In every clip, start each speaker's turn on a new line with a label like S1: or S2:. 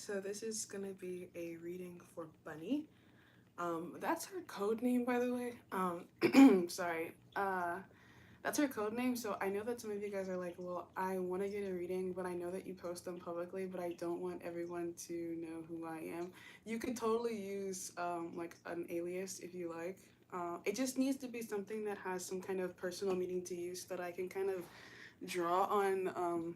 S1: So this is gonna be a reading for Bunny. That's her code name, by the way. Sorry. That's her code name. So I know that some of you guys are like, well, I want to get a reading, but I know that you post them publicly, but I don't want everyone to know who I am. You could totally use like an alias if you like. It just needs to be something that has some kind of personal meaning to you, so that I can kind of draw on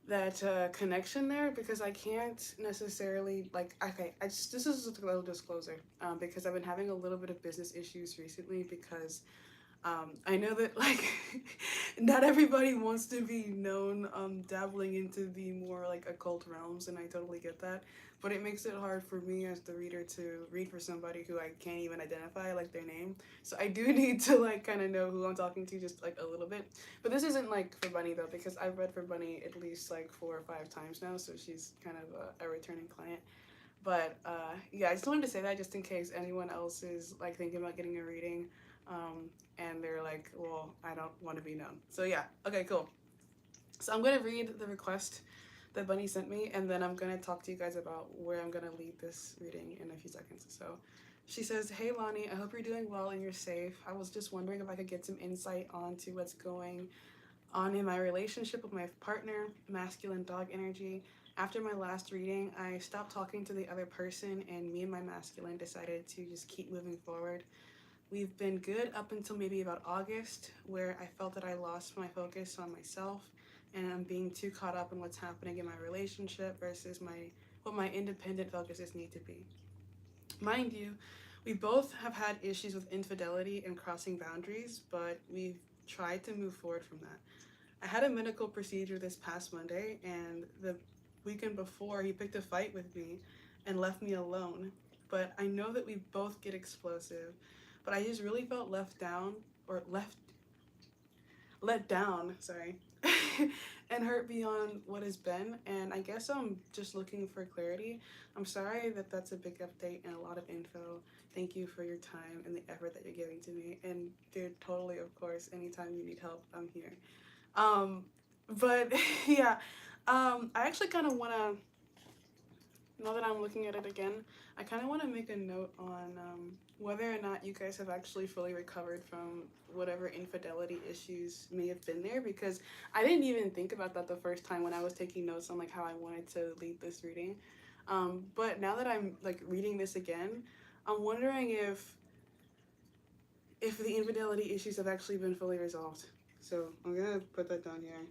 S1: that connection there, because I can't necessarily like, okay, I just, this is just a little disclosure, because I've been having a little bit of business issues recently, because I know that like not everybody wants to be known dabbling into the more like occult realms, and I totally get that. But it makes it hard for me as the reader to read for somebody who I can't even identify like their name. So I do need to like kind of know who I'm talking to just like a little bit. But this isn't like for Bunny though, because I've read for Bunny at least like 4 or 5 times now, so she's kind of a returning client. But yeah, I just wanted to say that just in case anyone else is like thinking about getting a reading, and they're like, well, I don't want to be known. So yeah, okay, cool. So I'm gonna read the request that Bunny sent me, and then I'm gonna talk to you guys about where I'm gonna lead this reading in a few seconds. So she says, "Hey Lonnie, I hope you're doing well and you're safe. I was just wondering if I could get some insight onto what's going on in my relationship with my partner, masculine dog energy. After my last reading, I stopped talking to the other person, and me and my masculine decided to just keep moving forward. We've been good up until maybe about August, where I felt that I lost my focus on myself, and I'm being too caught up in what's happening in my relationship versus my what my independent focuses need to be. Mind you, we both have had issues with infidelity and crossing boundaries, but we've tried to move forward from that. I had a medical procedure this past Monday, and the weekend before, he picked a fight with me and left me alone. But I know that we both get explosive, but I just really felt left down, or let down, sorry, and hurt beyond what has been. And I guess I'm just looking for clarity. I'm sorry that that's a big update and a lot of info. Thank you for your time and the effort that you're giving to me. And dude, totally, of course, anytime you need help, I'm here. Um, but yeah, I actually kind of want to, now that I'm looking at it again, I kind of want to make a note on whether or not you guys have actually fully recovered from whatever infidelity issues may have been there, because I didn't even think about that the first time when I was taking notes on like how I wanted to lead this reading. But now that I'm like reading this again, I'm wondering if the infidelity issues have actually been fully resolved. So I'm gonna put that down here.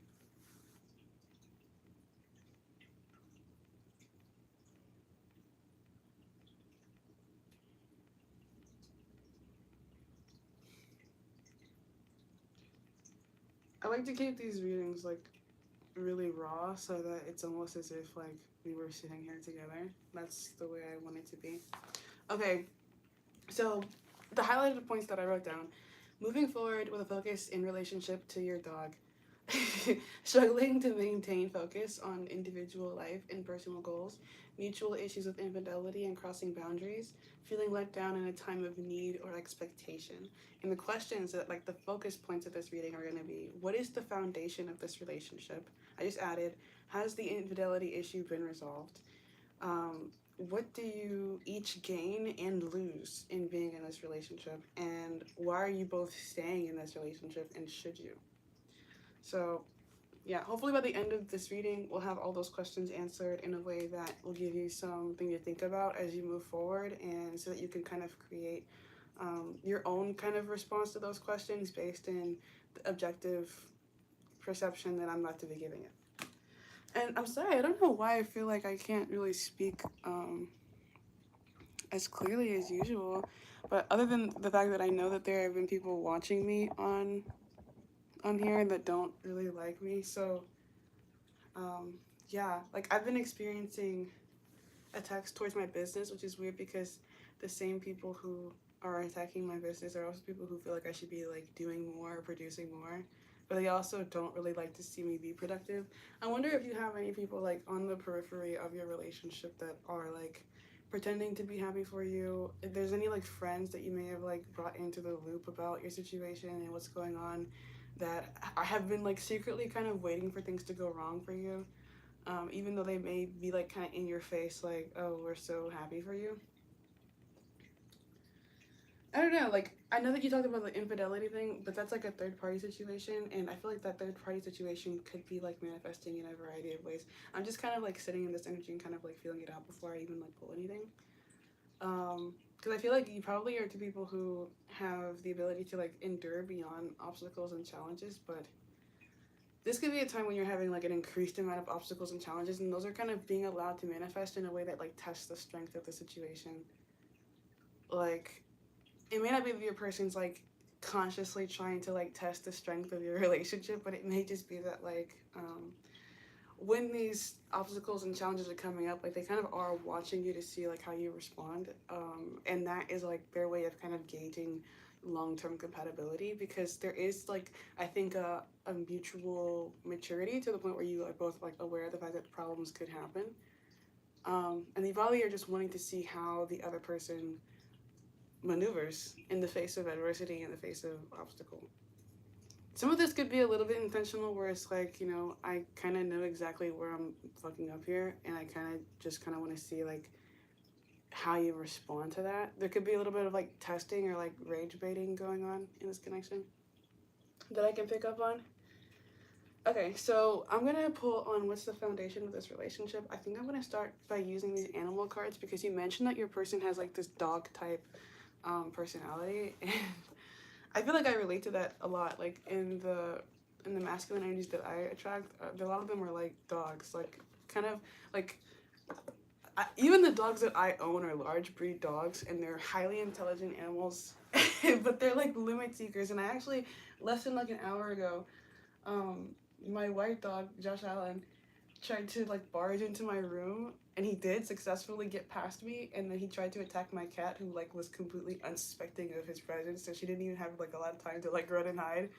S1: I like to keep these readings like really raw, so that it's almost as if like we were sitting here together. That's the way I want it to be. Okay, so the highlighted points that I wrote down: moving forward with a focus in relationship to your dog, struggling to maintain focus on individual life and personal goals, mutual issues with infidelity and crossing boundaries, feeling let down in a time of need or expectation. And the questions that, like, the focus points of this reading are going to be: what is the foundation of this relationship? I just added, has the infidelity issue been resolved? What do you each gain and lose in being in this relationship? And why are you both staying in this relationship, and should you? So yeah, hopefully by the end of this reading, we'll have all those questions answered in a way that will give you something to think about as you move forward, and so that you can kind of create your own kind of response to those questions based in the objective perception that I'm about to be giving it. And I'm sorry, I don't know why I feel like I can't really speak as clearly as usual, but other than the fact that I know that there have been people watching me on here that don't really like me, so um, yeah, like I've been experiencing attacks towards my business, which is weird because the same people who are attacking my business are also people who feel like I should be like doing more, producing more, but they also don't really like to see me be productive. I wonder if you have any people like on the periphery of your relationship that are like pretending to be happy for you. If there's any like friends that you may have like brought into the loop about your situation and what's going on, that I have been like secretly kind of waiting for things to go wrong for you. even though they may be like kind of in your face, like, oh, we're so happy for you. I don't know, like, I know that you talked about the infidelity thing, but that's like a third party situation, and I feel like that third party situation could be like manifesting in a variety of ways. I'm just kind of like sitting in this energy and kind of like feeling it out before I even like pull anything. Because I feel like you probably are two people who have the ability to like endure beyond obstacles and challenges, but this could be a time when you're having like an increased amount of obstacles and challenges, and those are kind of being allowed to manifest in a way that like tests the strength of the situation. Like, it may not be that your person's like consciously trying to like test the strength of your relationship, but it may just be that like when these obstacles and challenges are coming up, like they kind of are watching you to see like how you respond, and that is like their way of kind of gauging long-term compatibility, because there is like, I think, a mutual maturity to the point where you are both like aware of the fact that problems could happen, and you probably are just wanting to see how the other person maneuvers in the face of adversity, in the face of obstacle. Some of this could be a little bit intentional, where it's like, you know, I kind of know exactly where I'm fucking up here, and I kind of just kind of want to see like how you respond to that. There could be a little bit of like testing or like rage baiting going on in this connection that I can pick up on. Okay, so I'm gonna pull on what's the foundation of this relationship. I think I'm gonna start by using these animal cards, because you mentioned that your person has like this dog type personality, and I feel like I relate to that a lot. Like in the masculine energies that I attract, a lot of them are like dogs, like kind of like even the dogs that I own are large breed dogs, and they're highly intelligent animals, but they're like limit seekers. And I actually, less than like an hour ago, um, my white dog Josh Allen tried to like barge into my room, and he did successfully get past me, and then he tried to attack my cat, who like was completely unsuspecting of his presence, so she didn't even have like a lot of time to like run and hide.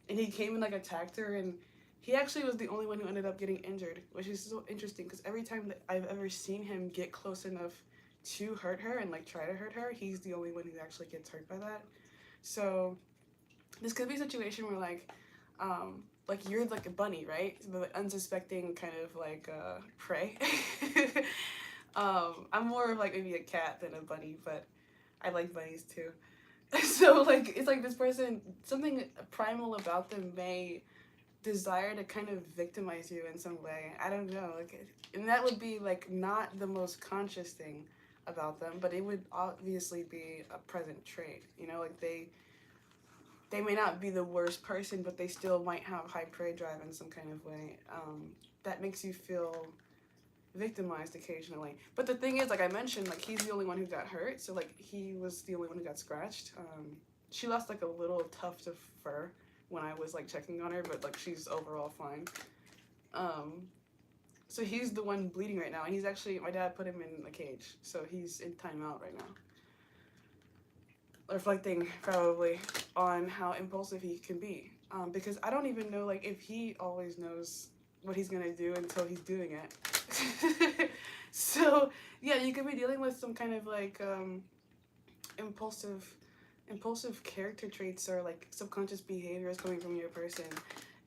S1: And he came and like attacked her, and he actually was the only one who ended up getting injured, which is so interesting, because every time that I've ever seen him get close enough to hurt her and like try to hurt her, he's the only one who actually gets hurt by that. So this could be a situation where like you're like a bunny, right? The like, unsuspecting kind of like prey. I'm more of like maybe a cat than a bunny, but I like bunnies too. So like it's like this person, something primal about them may desire to kind of victimize you in some way. I don't know, like, and that would be like not the most conscious thing about them, but it would obviously be a present trait. You know, like they may not be the worst person, but they still might have high prey drive in some kind of way. That makes you feel victimized occasionally. But the thing is, like I mentioned, like he's the only one who got hurt, so like he was the only one who got scratched. She lost like a little tuft of fur when I was like checking on her, but like she's overall fine. So he's the one bleeding right now, and he's actually, my dad put him in a cage, so he's in timeout right now, reflecting probably on how impulsive he can be. Because I don't even know like if he always knows what he's gonna do until he's doing it. So yeah, you could be dealing with some kind of like impulsive character traits or like subconscious behaviors coming from your person.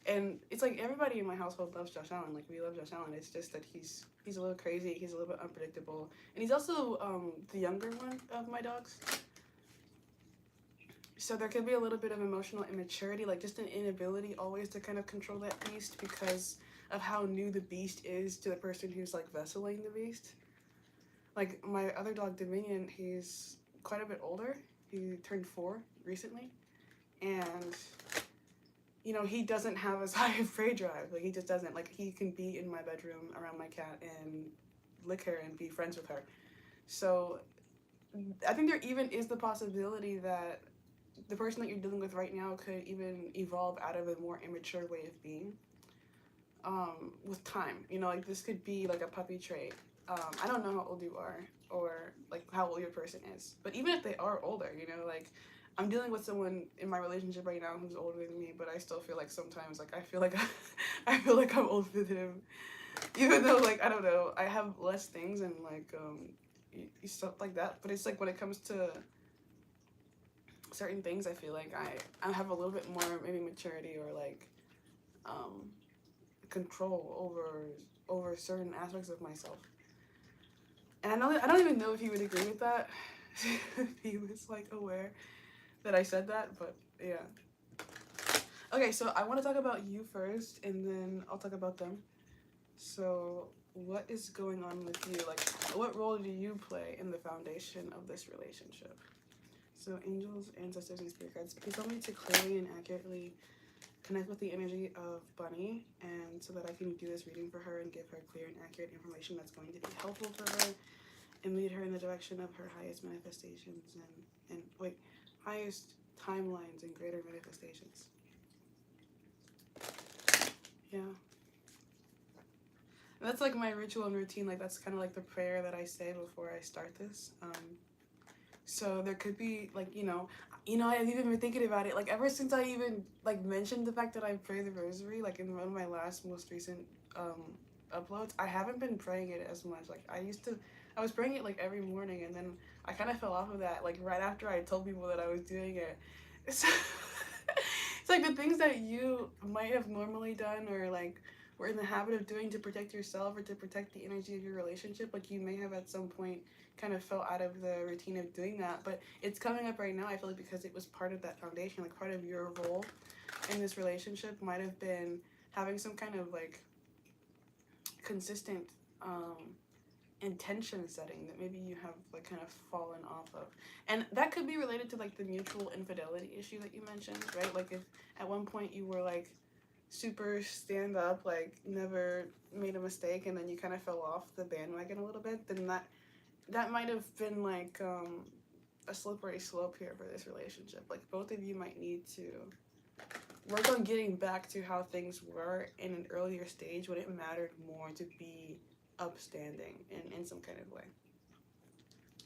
S1: And it's like everybody in my household loves Josh Allen. Like we love Josh Allen. It's just that he's a little crazy. He's a little bit unpredictable, and he's also the younger one of my dogs. So there could be a little bit of emotional immaturity, like just an inability always to kind of control that beast because of how new the beast is to the person who's like vesseling the beast. Like my other dog Dominion, he's quite a bit older. He turned 4 recently, and you know he doesn't have as high a prey drive. Like he just doesn't. Like he can be in my bedroom around my cat and lick her and be friends with her. So I think there even is the possibility that the person that you're dealing with right now could even evolve out of a more immature way of being with time. You know, like this could be like a puppy trait. I don't know how old you are or like how old your person is, but even if they are older, you know, like I'm dealing with someone in my relationship right now who's older than me, but I still feel like sometimes like I feel like I feel like I'm older than him, even though like I don't know, I have less things and like stuff like that. But it's like when it comes to certain things, I feel like I have a little bit more maybe maturity or like control over certain aspects of myself. And I don't even know if he would agree with that. If he was like aware that I said that, but yeah. Okay, so I want to talk about you first, and then I'll talk about them. So what is going on with you? Like, what role do you play in the foundation of this relationship? So angels, ancestors, and spirit guides, please help me to clearly and accurately connect with the energy of Bunny, and so that I can do this reading for her and give her clear and accurate information that's going to be helpful for her and lead her in the direction of her highest manifestations and highest timelines and greater manifestations. Yeah. And that's like my ritual and routine. Like, that's kind of like the prayer that I say before I start this. So there could be like, I've even been thinking about it. Like, ever since I even like mentioned the fact that I pray the rosary, like in one of my most recent uploads, I haven't been praying it as much. Like, I was praying it like every morning, and then I kind of fell off of that like right after I told people that I was doing it. So it's like the things that you might have normally done or like were in the habit of doing to protect yourself or to protect the energy of your relationship, like you may have at some point kind of fell out of the routine of doing that, but it's coming up right now. I feel like because it was part of that foundation, like part of your role in this relationship might have been having some kind of like consistent intention setting that maybe you have like kind of fallen off of. And that could be related to like the mutual infidelity issue that you mentioned, right? Like if at one point you were like super stand up, like never made a mistake, and then you kind of fell off the bandwagon a little bit, then that might have been like a slippery slope here for this relationship. Like both of you might need to work on getting back to how things were in an earlier stage when it mattered more to be upstanding in some kind of way.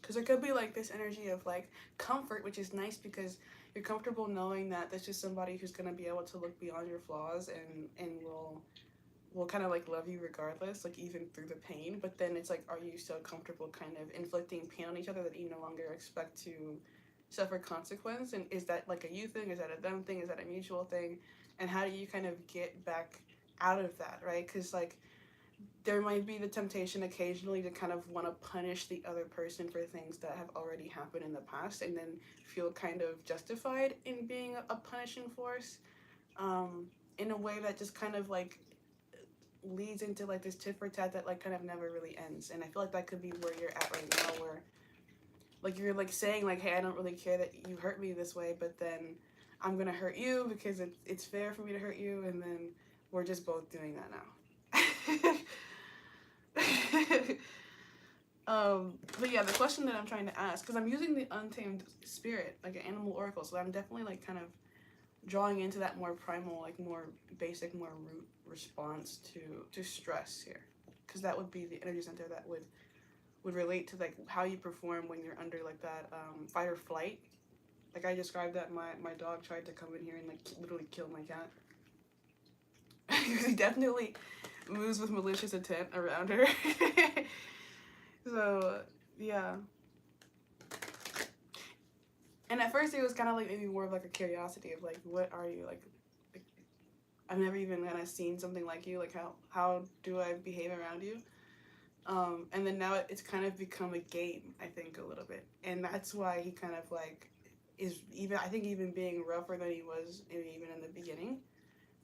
S1: Because there could be like this energy of like comfort, which is nice because you're comfortable knowing that this is somebody who's going to be able to look beyond your flaws and will kind of like love you regardless, like even through the pain. But then it's like, are you so comfortable kind of inflicting pain on each other that you no longer expect to suffer consequence? And is that like a you thing? Is that a them thing? Is that a mutual thing? And how do you kind of get back out of that, right? Because like there might be the temptation occasionally to kind of want to punish the other person for things that have already happened in the past, and then feel kind of justified in being a punishing force in a way that just kind of like leads into like this tit for tat that like kind of never really ends. And I feel like that could be where you're at right now, where like you're like saying like, hey, I don't really care that you hurt me this way, but then I'm gonna hurt you because it's fair for me to hurt you, and then we're just both doing that now. But yeah, the question that I'm trying to ask, because I'm using the Untamed Spirit, like an animal oracle, so I'm definitely like kind of drawing into that more primal, like more basic, more root response to stress here, because that would be the energy center that would relate to like how you perform when you're under like that fight or flight. Like I described that my dog tried to come in here and like literally kill my cat. He definitely moves with malicious intent around her. So yeah. And at first it was kind of like maybe more of like a curiosity of like, what are you like I've never even kind of seen something like you, like how do I behave around you? And then now it's kind of become a game, I think, a little bit. And that's why he kind of like is even, I think, even being rougher than he was even in the beginning,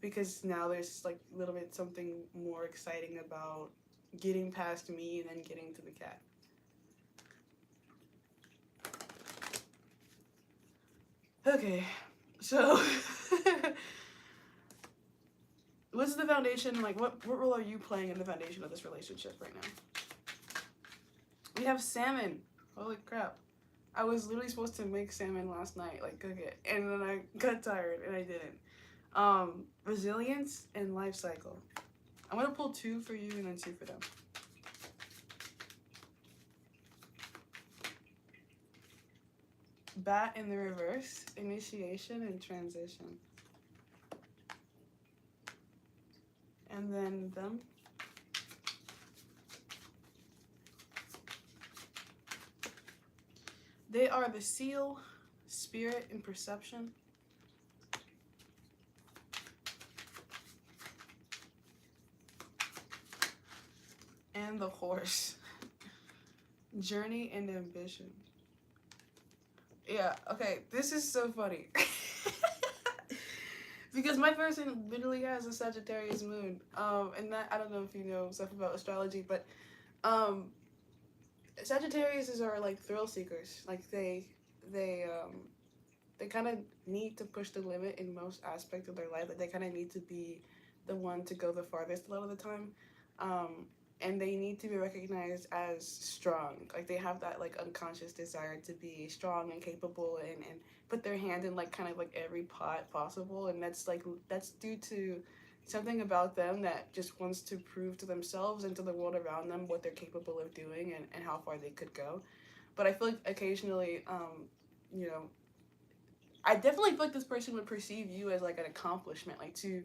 S1: because now there's like a little bit something more exciting about getting past me and then getting to the cat. Okay, so what's the foundation, like what role are you playing in the foundation of this relationship right now? We have salmon. Holy crap. I was literally supposed to make salmon last night, like cook it, and then I got tired and I didn't. Resilience and life cycle. I'm gonna pull 2 for you and then 2 for them. Bat in the reverse, initiation and transition. And then them. They are the seal, spirit, and perception. the horse. Journey and ambition. Yeah, okay, this is so funny. Because my person literally has a Sagittarius moon. And that, I don't know if you know stuff about astrology, but um Sagittarius are like thrill seekers. Like they kind of need to push the limit in most aspects of their life. Like they kind of need to be the one to go the farthest a lot of the time, and they need to be recognized as strong. Like they have that like unconscious desire to be strong and capable and put their hand in like kind of like every pot possible, and that's due to something about them that just wants to prove to themselves and to the world around them what they're capable of doing and how far they could go. But I feel like occasionally, you know, I definitely feel like this person would perceive you as like an accomplishment, like to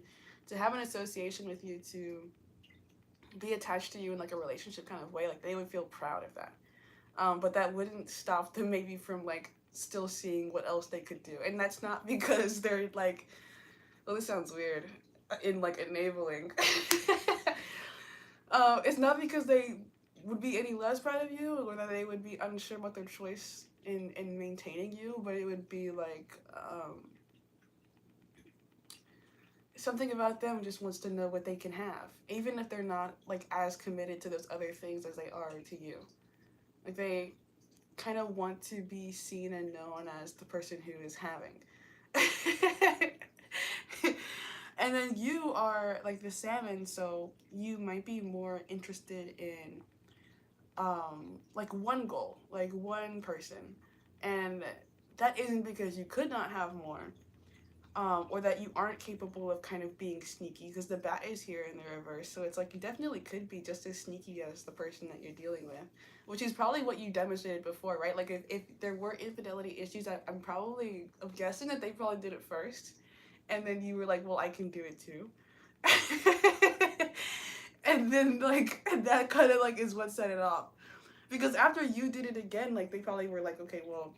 S1: have an association with you, to be attached to you in like a relationship kind of way. Like they would feel proud of that. But that wouldn't stop them maybe from like still seeing what else they could do, and that's not because they're like, well, this sounds weird, in like enabling. It's not because they would be any less proud of you or that they would be unsure about their choice in maintaining you, but it would be like something about them just wants to know what they can have, even if they're not like as committed to those other things as they are to you. Like they kind of want to be seen and known as the person who is having. And then you are like the salmon, so you might be more interested in like one goal, like one person. And that isn't because you could not have more, or that you aren't capable of kind of being sneaky, because the bat is here in the reverse. So it's like you definitely could be just as sneaky as the person that you're dealing with, which is probably what you demonstrated before, right? Like if there were infidelity issues, I'm guessing that they probably did it first, and then you were like, well, I can do it too. And then like that kind of like is what set it off, because after you did it again, like they probably were like, okay, well,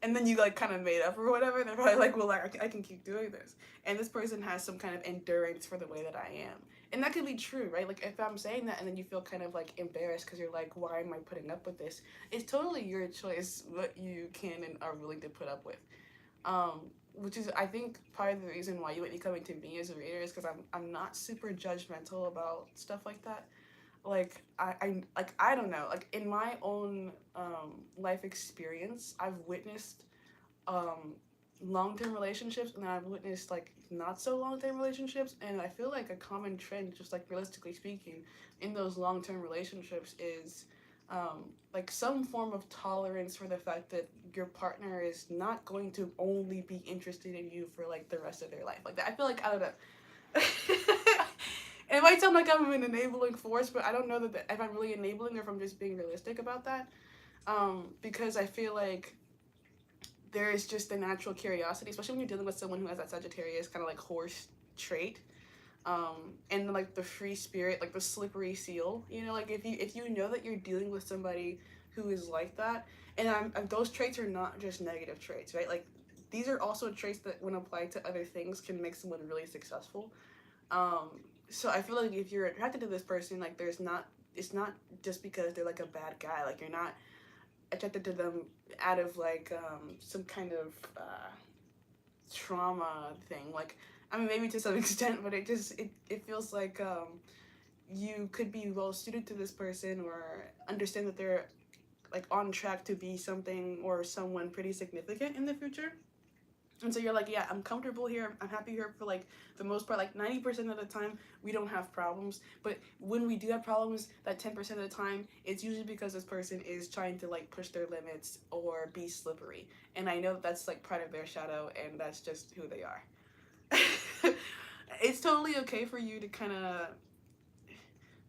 S1: and then you like kind of made up or whatever. They're probably like, well, like I can keep doing this, and this person has some kind of endurance for the way that I am, and that could be true, right? Like if I'm saying that and then you feel kind of like embarrassed because you're like, why am I putting up with this? It's totally your choice what you can and are willing to put up with. Which is, I think, part of the reason why you would be coming to me as a reader is because I'm not super judgmental about stuff like that. Like I don't know, like in my own life experience, I've witnessed um long-term relationships, and I've witnessed like not so long-term relationships, and I feel like a common trend, just like realistically speaking, in those long-term relationships is like some form of tolerance for the fact that your partner is not going to only be interested in you for like the rest of their life. Like that, I feel like, I don't know. It might sound like I'm an enabling force, but I don't know that if I'm really enabling or if I'm just being realistic about that. Because I feel like there is just a natural curiosity, especially when you're dealing with someone who has that Sagittarius kind of like horse trait, and like the free spirit, like the slippery seal. You know, like if you know that you're dealing with somebody who is like that, and those traits are not just negative traits, right? Like these are also traits that, when applied to other things, can make someone really successful. So I feel like if you're attracted to this person, like it's not just because they're like a bad guy. Like you're not attracted to them out of like some kind of trauma thing. Like I mean, maybe to some extent, but it feels like you could be well suited to this person, or understand that they're like on track to be something or someone pretty significant in the future. And so you're like, yeah, I'm comfortable here. I'm happy here for like the most part. Like 90% of the time, we don't have problems. But when we do have problems, that 10% of the time, it's usually because this person is trying to like push their limits or be slippery. And I know that that's like part of their shadow, and that's just who they are. It's totally okay for you to kind of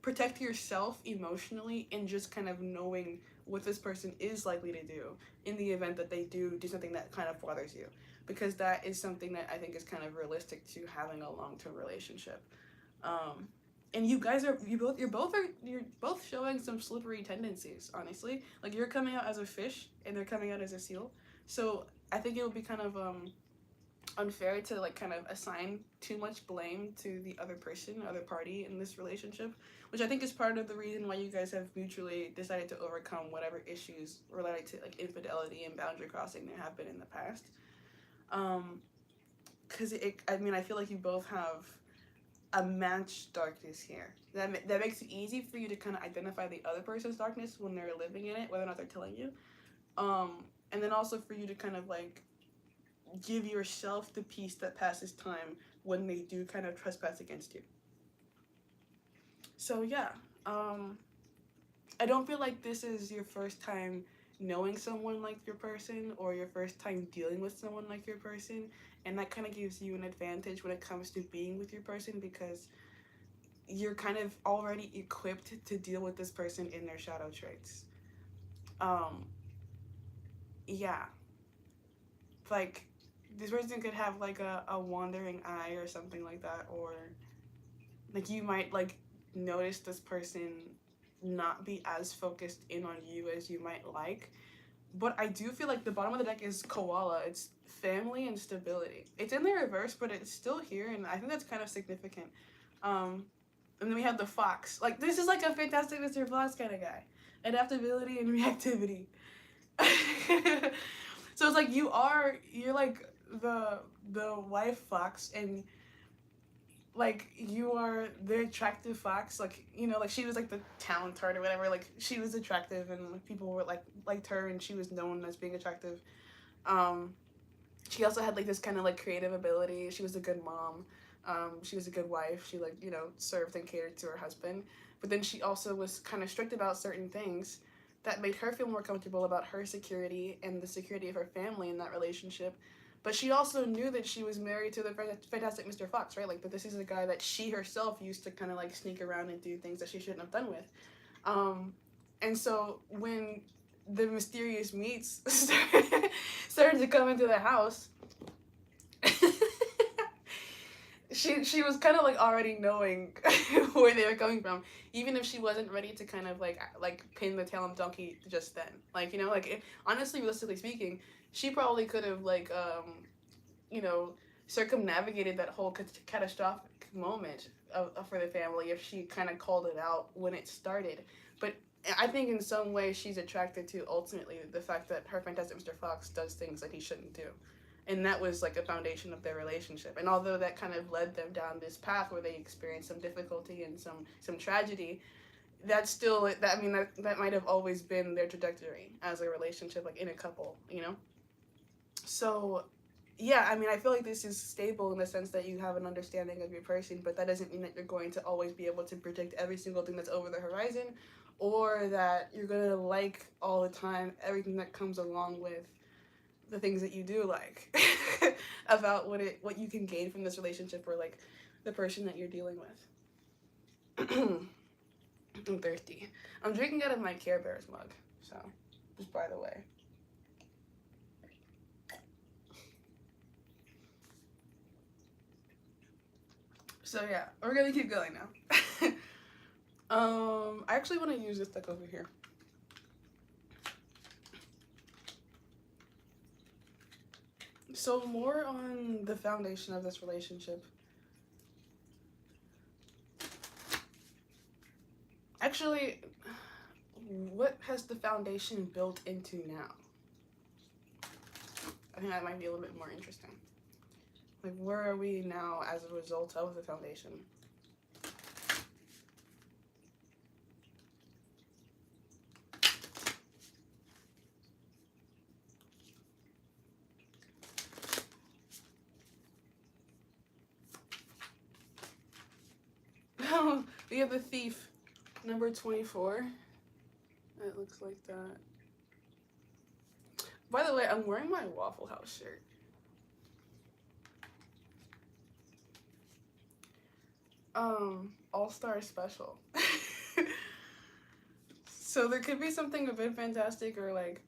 S1: protect yourself emotionally, and just kind of knowing what this person is likely to do in the event that they do something that kind of bothers you, because that is something that I think is kind of realistic to having a long-term relationship. And you guys are you're both showing some slippery tendencies, honestly. Like you're coming out as a fish and they're coming out as a seal. So I think it would be kind of unfair to like kind of assign too much blame to the other person, other party in this relationship, which I think is part of the reason why you guys have mutually decided to overcome whatever issues related to like infidelity and boundary crossing there have been in the past. Because I mean, I feel like you both have a matched darkness here. That makes it easy for you to kind of identify the other person's darkness when they're living in it, whether or not they're telling you. And then also for you to kind of like give yourself the peace that passes time when they do kind of trespass against you. So yeah, I don't feel like this is your first time knowing someone like your person or your first time dealing with someone like your person, and that kind of gives you an advantage when it comes to being with your person because you're kind of already equipped to deal with this person in their shadow traits. Yeah, like this person could have like a wandering eye or something like that, or like you might like notice this person not be as focused in on you as you might like. But I do feel like the bottom of the deck is koala. It's family and stability. It's in the reverse, but it's still here, and I think that's kind of significant. And then we have the fox. Like this is like a Fantastic Mr. Fox kind of guy. Adaptability and reactivity. So it's like you're like the wife fox, and like you are the attractive fox. Like you know, like she was like the town tart or whatever. Like she was attractive, and like, people were like liked her, and she was known as being attractive. She also had like this kind of like creative ability. She was a good mom. She was a good wife. She like served and catered to her husband. But then she also was kind of strict about certain things that made her feel more comfortable about her security and the security of her family in that relationship. But she also knew that she was married to the Fantastic Mr. Fox, right? Like, but this is a guy that she herself used to kind of like sneak around and do things that she shouldn't have done with. And so when the mysterious meats started to come into the house, she was kind of like already knowing where they were coming from, even if she wasn't ready to kind of like pin the tail on the donkey just then. Like honestly, realistically speaking, she probably could have like circumnavigated that whole catastrophic moment for the family if she kind of called it out when it started. But I think in some way she's attracted to ultimately the fact that her Fantastic Mr. Fox does things that he shouldn't do. And that was like a foundation of their relationship. And although that kind of led them down this path where they experienced some difficulty and some tragedy, that's still that might have always been their trajectory as a relationship, like in a couple, So yeah, I mean, I feel like this is stable in the sense that you have an understanding of your person, but that doesn't mean that you're going to always be able to predict every single thing that's over the horizon, or that you're going to like all the time everything that comes along with the things that you do like about what you can gain from this relationship or like the person that you're dealing with. I'm thirsty. I'm drinking out of my Care Bears mug, so just by the way. So yeah, we're gonna keep going now. I actually want to use this deck over here. So more on the foundation of this relationship. Actually, what has the foundation built into now? I think that might be a little bit more interesting. Like, where are we now as a result of the foundation? We have the Thief, number 24. It looks like that. By the way, I'm wearing my Waffle House shirt. All-Star Special. So there could be something a bit fantastic or like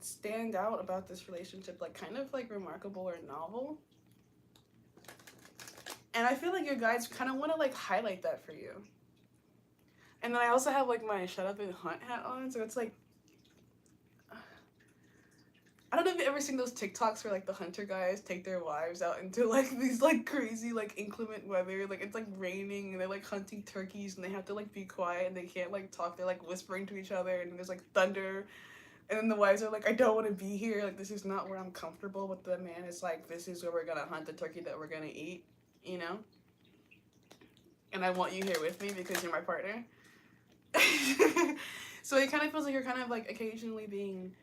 S1: stand out about this relationship, like kind of like remarkable or novel. And I feel like your guys kind of want to like highlight that for you. And then I also have like my Shut Up and Hunt hat on, so it's like, I don't know if ever seen those TikToks where like the hunter guys take their wives out into like these like crazy like inclement weather, like it's like raining and they're like hunting turkeys and they have to like be quiet and they can't like talk, they're like whispering to each other and there's like thunder, and then the wives are like, I don't want to be here, like this is not where I'm comfortable, but the man is like, this is where we're gonna hunt the turkey that we're gonna eat, you know, and I want you here with me because you're my partner. So it kind of feels like you're kind of like occasionally being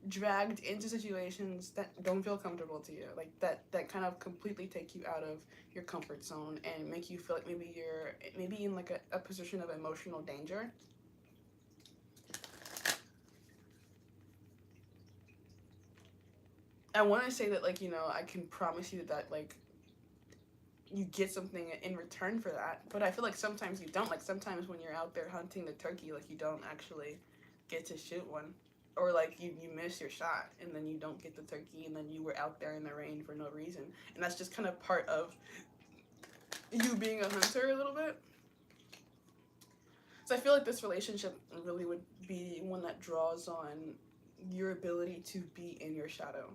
S1: dragged into situations that don't feel comfortable to you, like that kind of completely take you out of your comfort zone and make you feel like maybe you're maybe in like a position of emotional danger. I want to say that, like, you know, I can promise you that like you get something in return for that, but I feel like sometimes you don't. Like sometimes when you're out there hunting the turkey, like you don't actually get to shoot one, or like you miss your shot and then you don't get the turkey and then you were out there in the rain for no reason, and that's just kind of part of you being a hunter a little bit. So I feel like this relationship really would be one that draws on your ability to be in your shadow.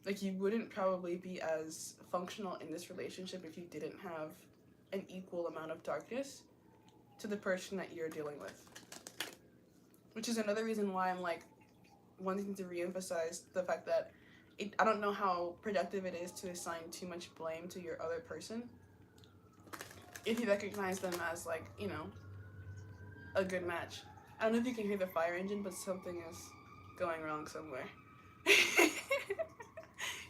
S1: Like you wouldn't probably be as functional in this relationship if you didn't have an equal amount of darkness to the person that you're dealing with. Which is another reason why I'm like wanting to reemphasize the fact that I don't know how productive it is to assign too much blame to your other person if you recognize them as like, you know, a good match. I don't know if you can hear the fire engine, but something is going wrong somewhere.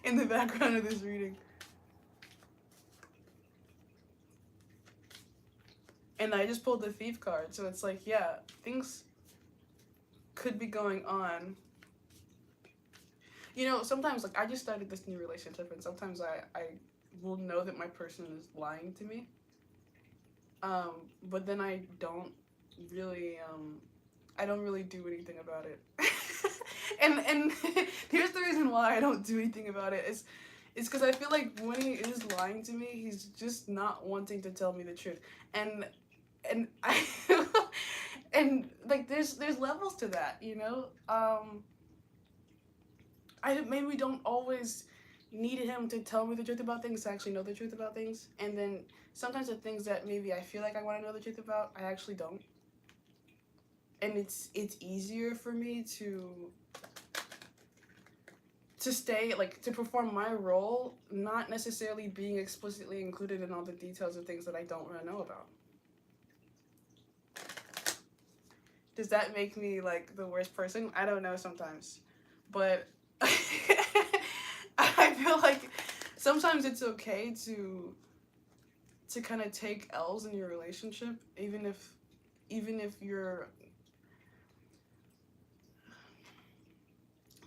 S1: In the background of this reading. And I just pulled the Thief card, so it's like, yeah, things could be going on. You know, sometimes, like, I just started this new relationship, and sometimes I will know that my person is lying to me. But then I don't really do anything about it. and here's the reason why I don't do anything about it is because I feel like when he is lying to me, he's just not wanting to tell me the truth. And I and like there's levels to that, you know? I maybe don't always need him to tell me the truth about things to actually know the truth about things. And then sometimes the things that maybe I feel like I want to know the truth about, I actually don't. And it's easier for me to stay, like, to perform my role, not necessarily being explicitly included in all the details of things that I don't want to know about. Does that make me, like, the worst person? I don't know sometimes. But I feel like sometimes it's okay to kind of take L's in your relationship, even if you're...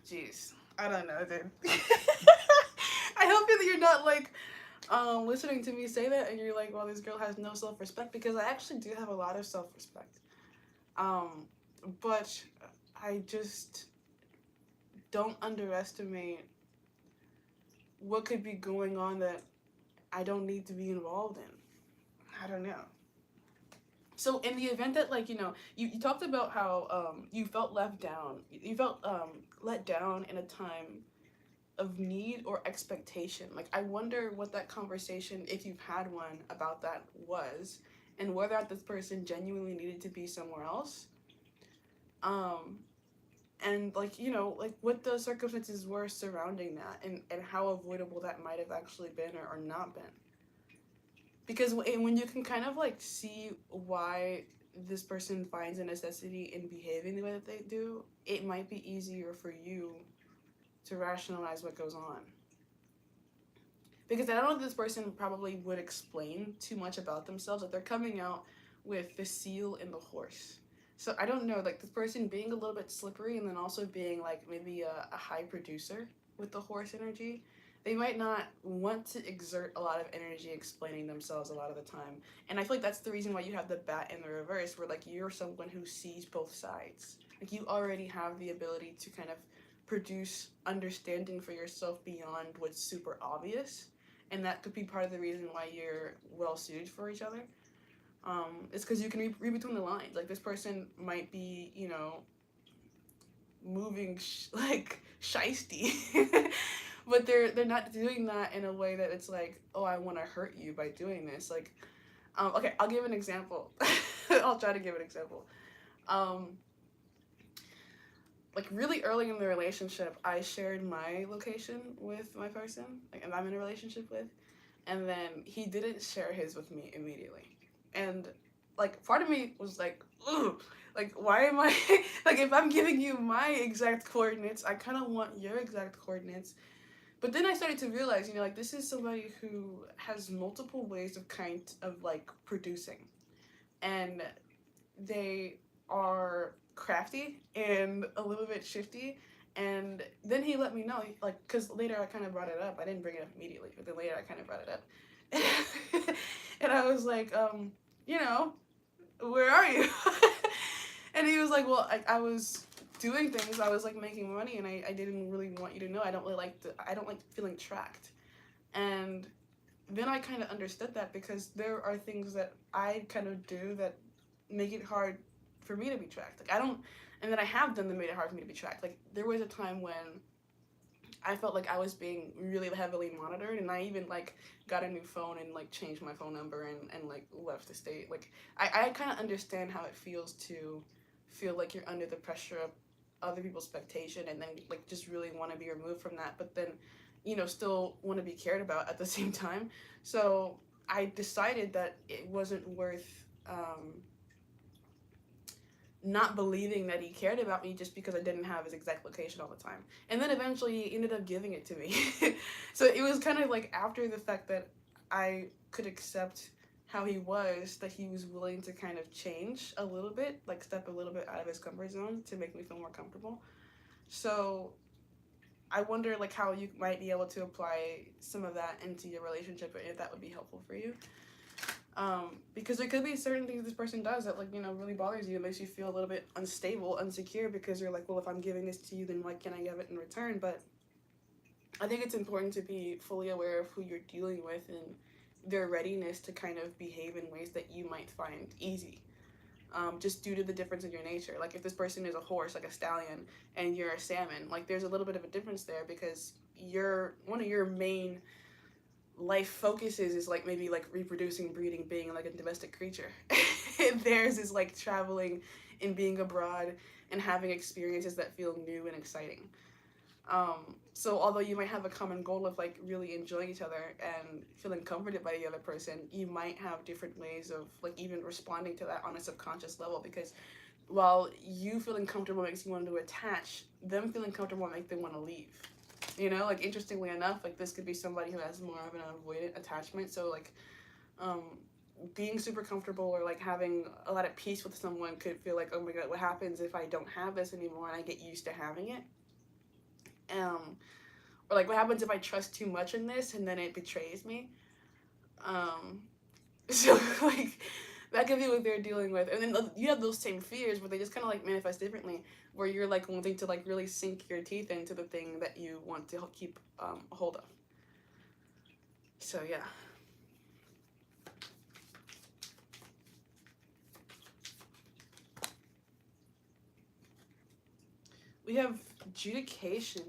S1: Jeez. I don't know, dude. I hope that you're not, like, listening to me say that and you're like, well, this girl has no self-respect, because I actually do have a lot of self-respect. But I just don't underestimate what could be going on that I don't need to be involved in. I don't know. So in the event that, like, you know, you talked about how you felt left down. You felt let down in a time of need or expectation. Like, I wonder what that conversation, if you've had one about that, was, and whether or not this person genuinely needed to be somewhere else. And, like, you know, like, what the circumstances were surrounding that, and how avoidable that might have actually been or not been. Because when you can kind of, like, see why this person finds a necessity in behaving the way that they do, it might be easier for you to rationalize what goes on. Because I don't know if this person probably would explain too much about themselves. Like, they're coming out with the seal and the horse. So I don't know, like, this person being a little bit slippery and then also being, like, maybe a high producer with the horse energy. They might not want to exert a lot of energy explaining themselves a lot of the time. And I feel like that's the reason why you have the bat in the reverse, where, like, you're someone who sees both sides. Like, you already have the ability to kind of produce understanding for yourself beyond what's super obvious. And that could be part of the reason why you're well suited for each other. It's because you can read between the lines. Like, this person might be, you know, moving like shisty. But they're not doing that in a way that it's like, oh, I want to hurt you by doing this. Like, okay, I'll give an example. I'll try to give an example. Um, like really early in the relationship, I shared my location with my person, like, and I'm in a relationship with, and then he didn't share his with me immediately, and like part of me was like, ugh, like why am I like if I'm giving you my exact coordinates, I kind of want your exact coordinates. But then I started to realize, like this is somebody who has multiple ways of kind of like producing, and they are crafty and a little bit shifty. And then he let me know, like, because later I kind of brought it up. I didn't bring it up immediately, but then later I kind of brought it up. And I was like, where are you? And he was like, well, I was doing things. I was like making money, and I didn't really want you to know. I don't really like I don't like feeling tracked. And then I kind of understood that, because there are things that I kind of do that make it hard for me to be tracked. Like I don't, and then I have done that made it hard for me to be tracked. Like there was a time when I felt like I was being really heavily monitored, and I even like got a new phone and like changed my phone number and like left the state. Like I kind of understand how it feels to feel like you're under the pressure of other people's expectation, and then like just really want to be removed from that, but then still want to be cared about at the same time. So I decided that it wasn't worth not believing that he cared about me just because I didn't have his exact location all the time. And then eventually he ended up giving it to me. So it was kind of like after the fact that I could accept how he was, that he was willing to kind of change a little bit, like step a little bit out of his comfort zone to make me feel more comfortable. So I wonder like how you might be able to apply some of that into your relationship, and if that would be helpful for you. Because there could be certain things this person does that like really bothers you. It makes you feel a little bit unstable, insecure, because you're like, well, if I'm giving this to you, then why can't I give it in return? But I think it's important to be fully aware of who you're dealing with and their readiness to kind of behave in ways that you might find easy. Just due to the difference in your nature. Like if this person is a horse, like a stallion, and you're a salmon, like there's a little bit of a difference there, because one of your main life focuses is like maybe like reproducing, breeding, being like a domestic creature. And theirs is like traveling and being abroad and having experiences that feel new and exciting. So although you might have a common goal of like really enjoying each other and feeling comforted by the other person, you might have different ways of like even responding to that on a subconscious level, because while you feeling comfortable makes you want to attach, them feeling comfortable makes them want to leave. Like interestingly enough, like this could be somebody who has more of an avoidant attachment. So like being super comfortable or like having a lot of peace with someone could feel like, oh my god, what happens if I don't have this anymore and I get used to having it? Or like what happens if I trust too much in this and then it betrays me? So like that could be what they're dealing with. And then you have those same fears, but they just kind of like manifest differently, where you're like wanting to like really sink your teeth into the thing that you want to keep hold of. So yeah. We have adjudication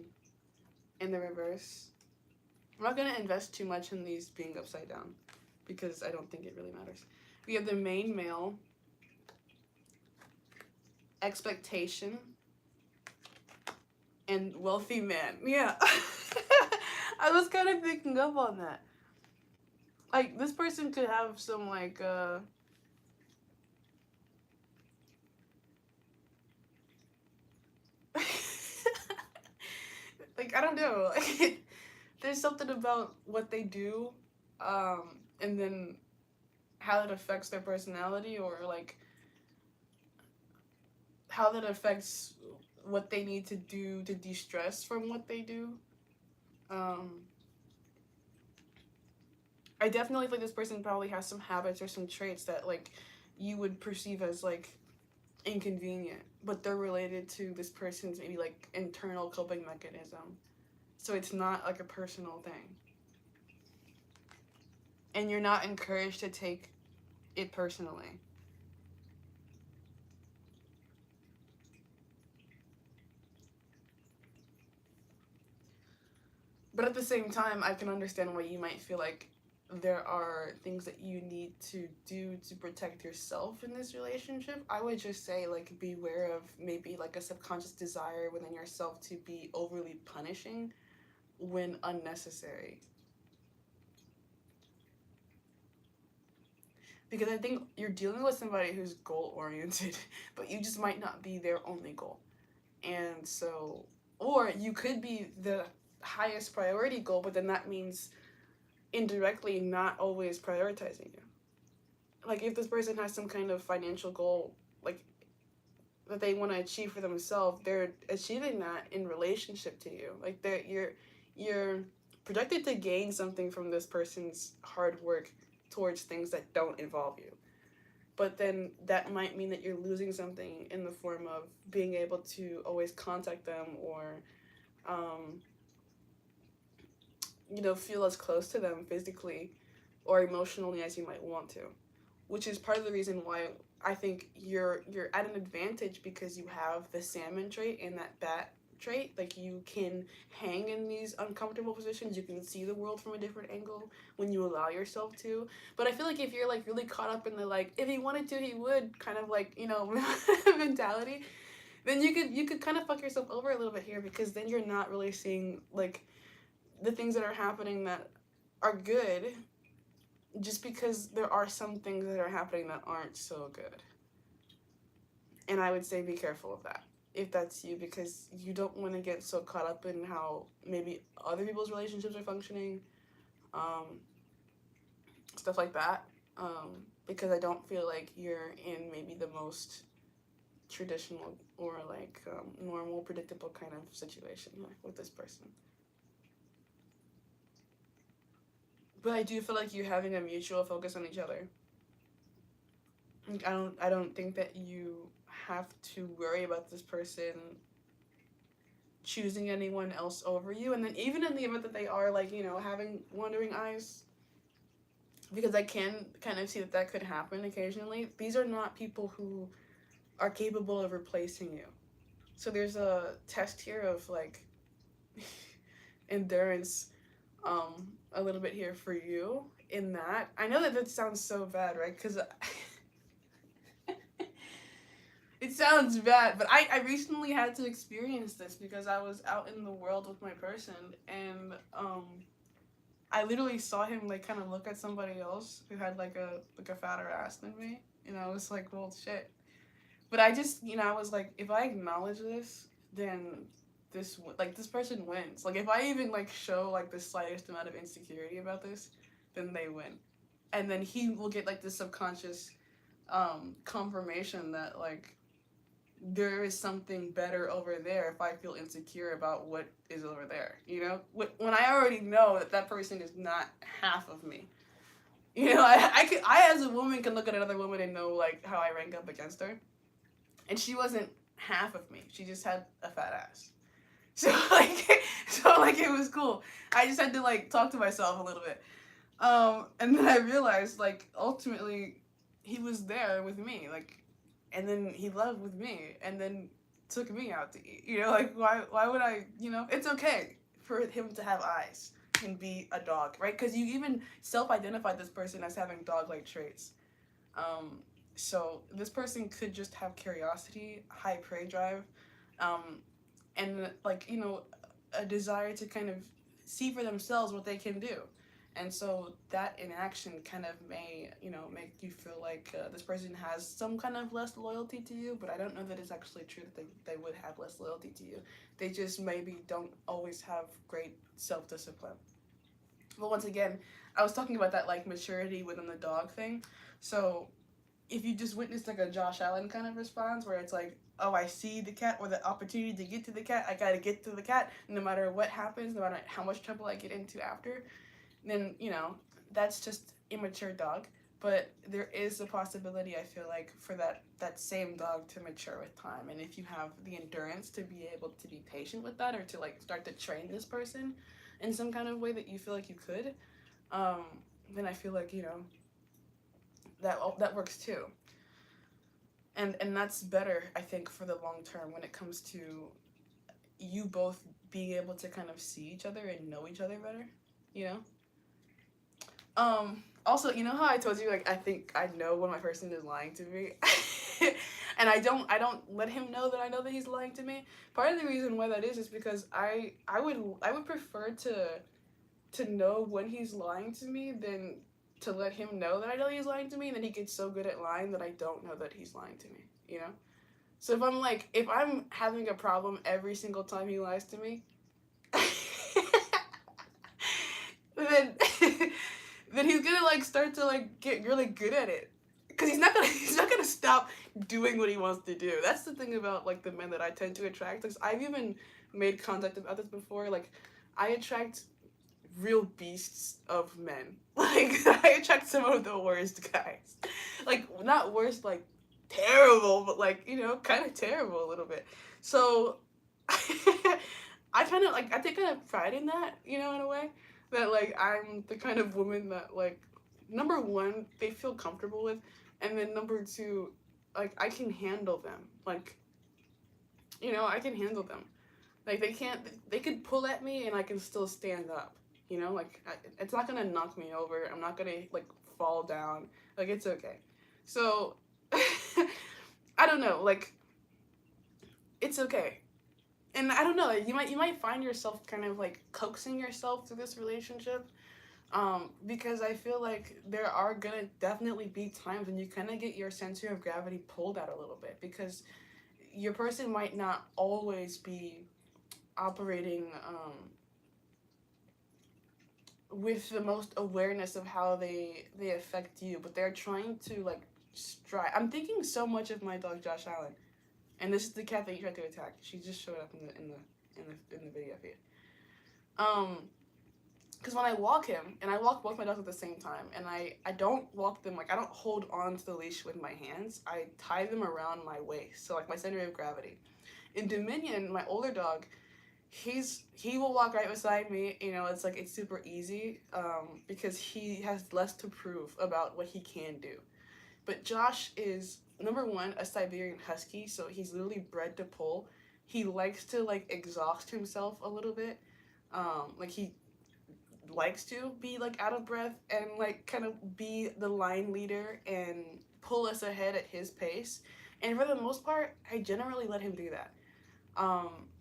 S1: in the reverse. I'm not going to invest too much in these being upside down, because I don't think it really matters. We have the main male, expectation, and wealthy man. Yeah. I was kind of picking up on that. Like, this person could have some, like, like, I don't know. There's something about what they do, and then how that affects their personality, or, like, how that affects what they need to do to de-stress from what they do. I definitely feel like this person probably has some habits or some traits that like you would perceive as like inconvenient, but they're related to this person's maybe like internal coping mechanism. So it's not like a personal thing. And you're not encouraged to take it personally. But at the same time, I can understand why you might feel like there are things that you need to do to protect yourself in this relationship. I would just say, like, beware of maybe like a subconscious desire within yourself to be overly punishing when unnecessary. Because I think you're dealing with somebody who's goal oriented, but you just might not be their only goal. And so, or you could be the highest priority goal, but then that means indirectly not always prioritizing you. Like if this person has some kind of financial goal, like that they want to achieve for themselves, they're achieving that in relationship to you. Like you're projected to gain something from this person's hard work towards things that don't involve you. But then that might mean that you're losing something in the form of being able to always contact them or um, feel as close to them physically or emotionally as you might want to, which is part of the reason why I think you're at an advantage because you have the salmon trait and that bat trait. Like you can hang in these uncomfortable positions, you can see the world from a different angle when you allow yourself to. But I feel like if you're like really caught up in the like if he wanted to he would kind of like mentality, then you could kind of fuck yourself over a little bit here because then you're not really seeing like the things that are happening that are good just because there are some things that are happening that aren't so good. And I would say be careful of that if that's you because you don't want to get so caught up in how maybe other people's relationships are functioning, um, stuff like that. Because I don't feel like you're in maybe the most traditional or like normal, predictable kind of situation with this person. But I do feel like you're having a mutual focus on each other. Like, I don't think that you have to worry about this person choosing anyone else over you. And then even in the event that they are like, having wandering eyes, because I can kind of see that that could happen occasionally, these are not people who are capable of replacing you. So there's a test here of like endurance a little bit here for you in that. I know that that sounds so bad, right? Because it sounds bad, but I recently had to experience this because I was out in the world with my person and I literally saw him like kind of look at somebody else who had like a fatter ass than me, and I was like, well, shit. But I just I was like, if I acknowledge this, then this person wins. Like if I even like show like the slightest amount of insecurity about this, then they win, and then he will get like this subconscious confirmation that like there is something better over there if I feel insecure about what is over there. When I already know that that person is not half of me. I as a woman can look at another woman and know like how I rank up against her, and she wasn't half of me. She just had a fat ass. So like, it was cool. I just had to like talk to myself a little bit, and then I realized like ultimately he was there with me like and then he loved with me and then took me out to eat. Like why would I, it's okay for him to have eyes and be a dog, right? Because you even self-identified this person as having dog-like traits. Um, so this person could just have curiosity, high prey drive, um, and like, a desire to kind of see for themselves what they can do. And so that inaction kind of may, make you feel like this person has some kind of less loyalty to you, but I don't know that it's actually true that they would have less loyalty to you. They just maybe don't always have great self-discipline. But once again, I was talking about that like maturity within the dog thing. So if you just witness like a Josh Allen kind of response where it's like, oh, I see the cat or the opportunity to get to the cat, I gotta get to the cat no matter what happens, no matter how much trouble I get into after, then that's just immature dog. But there is a possibility, I feel like, for that same dog to mature with time. And if you have the endurance to be able to be patient with that or to like start to train this person in some kind of way that you feel like you could, um, then I feel like that works too. And that's better, I think, for the long term when it comes to you both being able to kind of see each other and know each other better, you know? Also, you know how I told you, like, I think I know when my person is lying to me? And I don't let him know that I know that he's lying to me. Part of the reason why that is because I would prefer to know when he's lying to me than to let him know that I know he's lying to me, and then he gets so good at lying that I don't know that he's lying to me, you know? So if I'm having a problem every single time he lies to me, then then he's gonna like start to like get really good at it. Cause he's not gonna stop doing what he wants to do. That's the thing about like the men that I tend to attract. Like I've even made contact about this before. Like I attract real beasts of men. Like I attract some of the worst guys. Like not worst like terrible, but like, kind of terrible a little bit. So I take kind of pride in that, in a way. That like I'm the kind of woman that like number one, they feel comfortable with, and then number two, like I can handle them. Like, I can handle them. Like they could pull at me and I can still stand up. Like it's not gonna knock me over. I'm not gonna like fall down. Like it's okay. So I don't know. Like it's okay. And I don't know. You might find yourself kind of like coaxing yourself through this relationship. Because I feel like there are gonna definitely be times when you kind of get your center of gravity pulled out a little bit because your person might not always be operating with the most awareness of how they affect you, but they're trying to like strive. I'm thinking so much of my dog Josh Allen, and this is the cat that you tried to attack. She just showed up in the video feed. Because when I walk him, and I walk both my dogs at the same time, and I don't walk them, like, I don't hold on to the leash with my hands. I tie them around my waist, so, like, my center of gravity. In Dominion, my older dog, he will walk right beside me. It's, like, it's super easy, because he has less to prove about what he can do. But Josh is, number one, a Siberian Husky, so he's literally bred to pull. He likes to, like, exhaust himself a little bit. Like, he likes to be like out of breath and like kind of be the line leader and pull us ahead at his pace. And for the most part, I generally let him do that.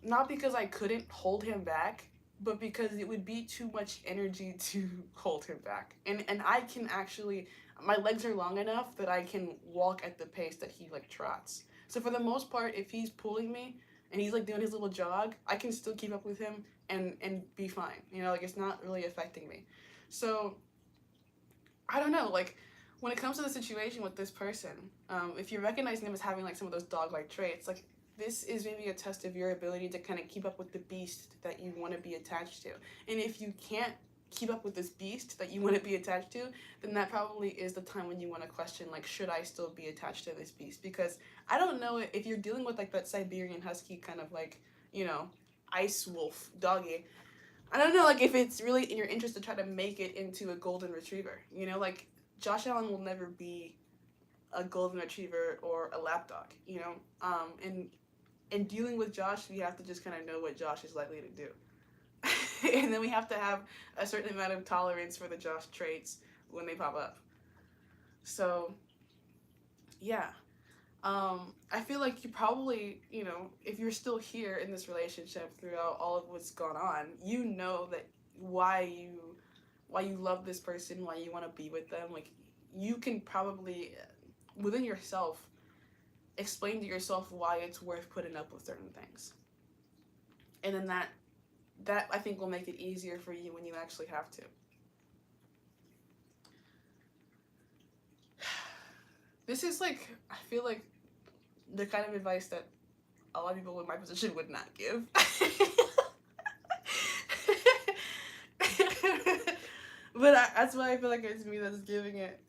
S1: Not because I couldn't hold him back, but because it would be too much energy to hold him back. And I can actually, my legs are long enough that I can walk at the pace that he like trots. So for the most part, if he's pulling me and he's like doing his little jog, I can still keep up with him and be fine. Like it's not really affecting me. So I don't know, like when it comes to the situation with this person, if you're recognizing them as having like some of those dog-like traits, like this is maybe a test of your ability to kind of keep up with the beast that you want to be attached to. And if you can't keep up with this beast that you want to be attached to, then that probably is the time when you want to question, like, should I still be attached to this beast? Because I don't know if you're dealing with like that Siberian Husky kind of like, ice wolf doggy. I don't know, like, if it's really in your interest to try to make it into a golden retriever. Like, Josh Allen will never be a golden retriever or a lapdog, and dealing with Josh, we have to just kind of know what Josh is likely to do. And then we have to have a certain amount of tolerance for the Josh traits when they pop up. So, yeah. I feel like you probably, if you're still here in this relationship throughout all of what's gone on, you know that why you love this person, why you want to be with them. Like, you can probably, within yourself, explain to yourself why it's worth putting up with certain things. And then that I think will make it easier for you when you actually have to. This is like, I feel like the kind of advice that a lot of people in my position would not give. But that's why I feel like it's me that's giving it.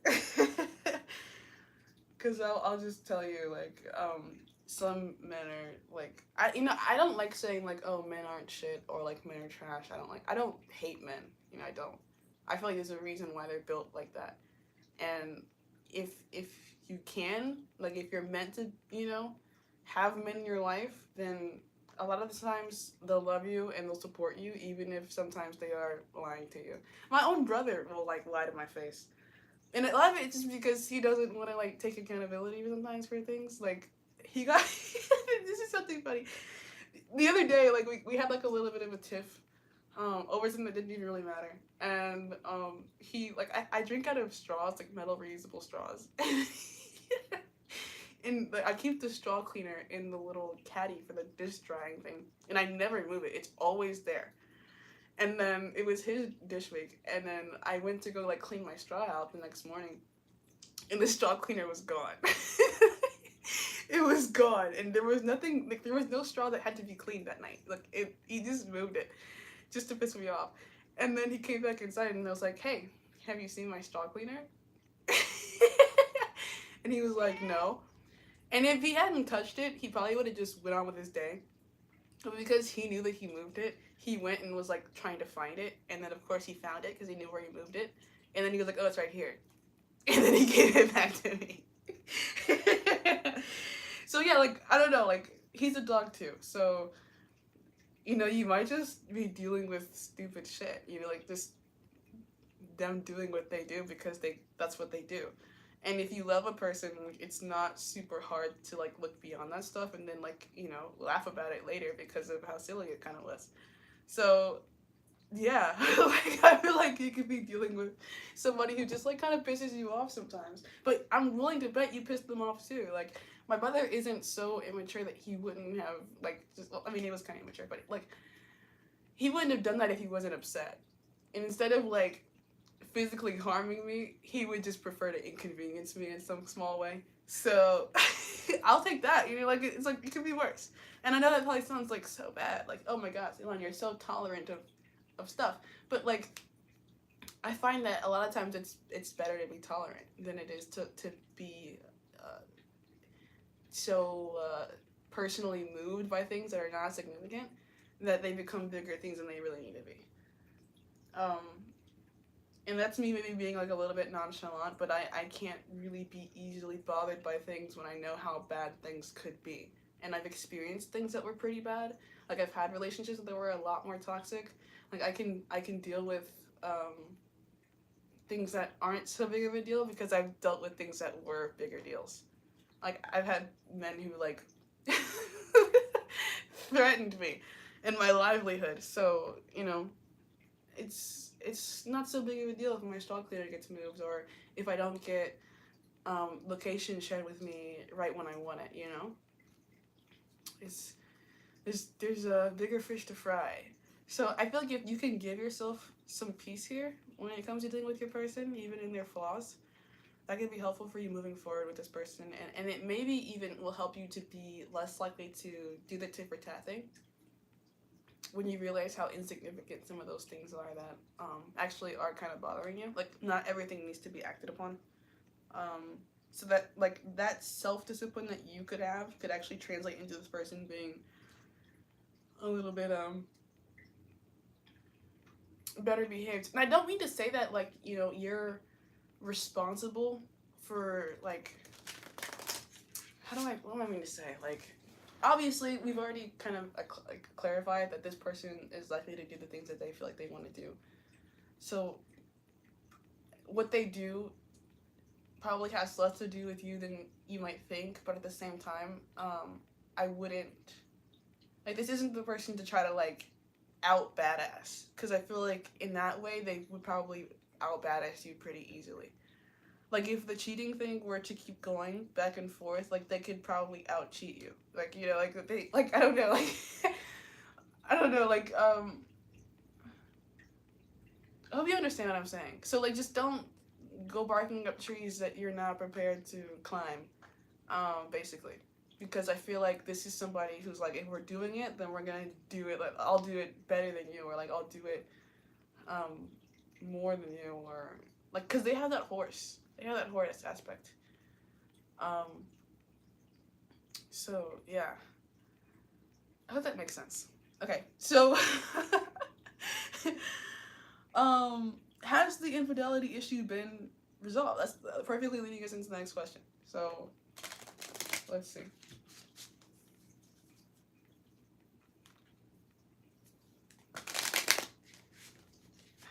S1: Because I'll just tell you, like, some men are, like, I don't like saying, like, oh, men aren't shit, or, like, men are trash. I don't hate men. I don't. I feel like there's a reason why they're built like that. And if you can, like, if you're meant to, have men in your life, then a lot of the times they'll love you and they'll support you, even if sometimes they are lying to you. My own brother will like lie to my face, and a lot of it's just because he doesn't want to like take accountability sometimes for things. Like he got this is something funny. The other day, like we had like a little bit of a tiff over something that didn't even really matter. And he like I drink out of straws, like metal reusable straws. And like, I keep the straw cleaner in the little caddy for the dish drying thing, and I never move it. It's always there. And then it was his dish week, and then I went to go like clean my straw out the next morning, and the straw cleaner was gone. It was gone, and there was nothing. Like there was no straw that had to be cleaned that night. Like he just moved it, just to piss me off. And then he came back inside, and I was like, "Hey, have you seen my straw cleaner?" And he was like, "No." And if he hadn't touched it, he probably would have just went on with his day. But because he knew that he moved it, he went and was like trying to find it, and then of course he found it because he knew where he moved it. And then he was like, "Oh, it's right here," and then he gave it back to me. So yeah, like I don't know, like he's a dog too, so you know you might just be dealing with stupid shit, you know, like just them doing what they do because that's what they do. And if you love a person, it's not super hard to like look beyond that stuff and then like, you know, laugh about it later because of how silly it kind of was. So yeah, like I feel like you could be dealing with somebody who just like kind of pisses you off sometimes. But I'm willing to bet you pissed them off too. Like my brother isn't so immature that he wouldn't have like just, I mean he was kind of immature, but like he wouldn't have done that if he wasn't upset. And instead of like physically harming me, he would just prefer to inconvenience me in some small way. So I'll take that. You know, like it's like it could be worse. And I know that probably sounds like so bad. Like, oh my gosh, Elon, you're so tolerant of stuff. But like I find that a lot of times it's better to be tolerant than it is to be so personally moved by things that are not significant that they become bigger things than they really need to be. Um, and that's me maybe being like a little bit nonchalant, but I can't really be easily bothered by things when I know how bad things could be. And I've experienced things that were pretty bad. Like I've had relationships that were a lot more toxic. Like I can deal with things that aren't so big of a deal because I've dealt with things that were bigger deals. Like I've had men who like threatened me and my livelihood. So, you know, it's not so big of a deal if my straw cleaner gets moved or if I don't get location shared with me right when I want it, you know? It's there's a bigger fish to fry. So I feel like if you can give yourself some peace here when it comes to dealing with your person, even in their flaws, that can be helpful for you moving forward with this person. And it maybe even will help you to be less likely to do the tit for tat thing when you realize how insignificant some of those things are that actually are kind of bothering you. Like, not everything needs to be acted upon. So that, like, that self-discipline that you could have could actually translate into this person being a little bit, better behaved. And I don't mean to say that, like, you know, you're responsible for, like, what do I mean to say? Like, obviously, we've already kind of like clarified that this person is likely to do the things that they feel like they want to do. So, what they do probably has less to do with you than you might think, but at the same time, I wouldn't, like, this isn't the person to try to, like, out badass, because I feel like in that way, they would probably out badass you pretty easily. Like, if the cheating thing were to keep going back and forth, like, they could probably out cheat you. Like, you know, like, they, like, I don't know, like, I don't know, like, I hope you understand what I'm saying. So, like, just don't go barking up trees that you're not prepared to climb, basically. Because I feel like this is somebody who's like, if we're doing it, then we're gonna do it, like, I'll do it better than you, or, like, I'll do it, more than you, or, like, because they have that horse. They have that horse aspect. So, yeah. I hope that makes sense. Okay, so, has the infidelity issue been resolved? That's perfectly leading us into the next question. So, let's see.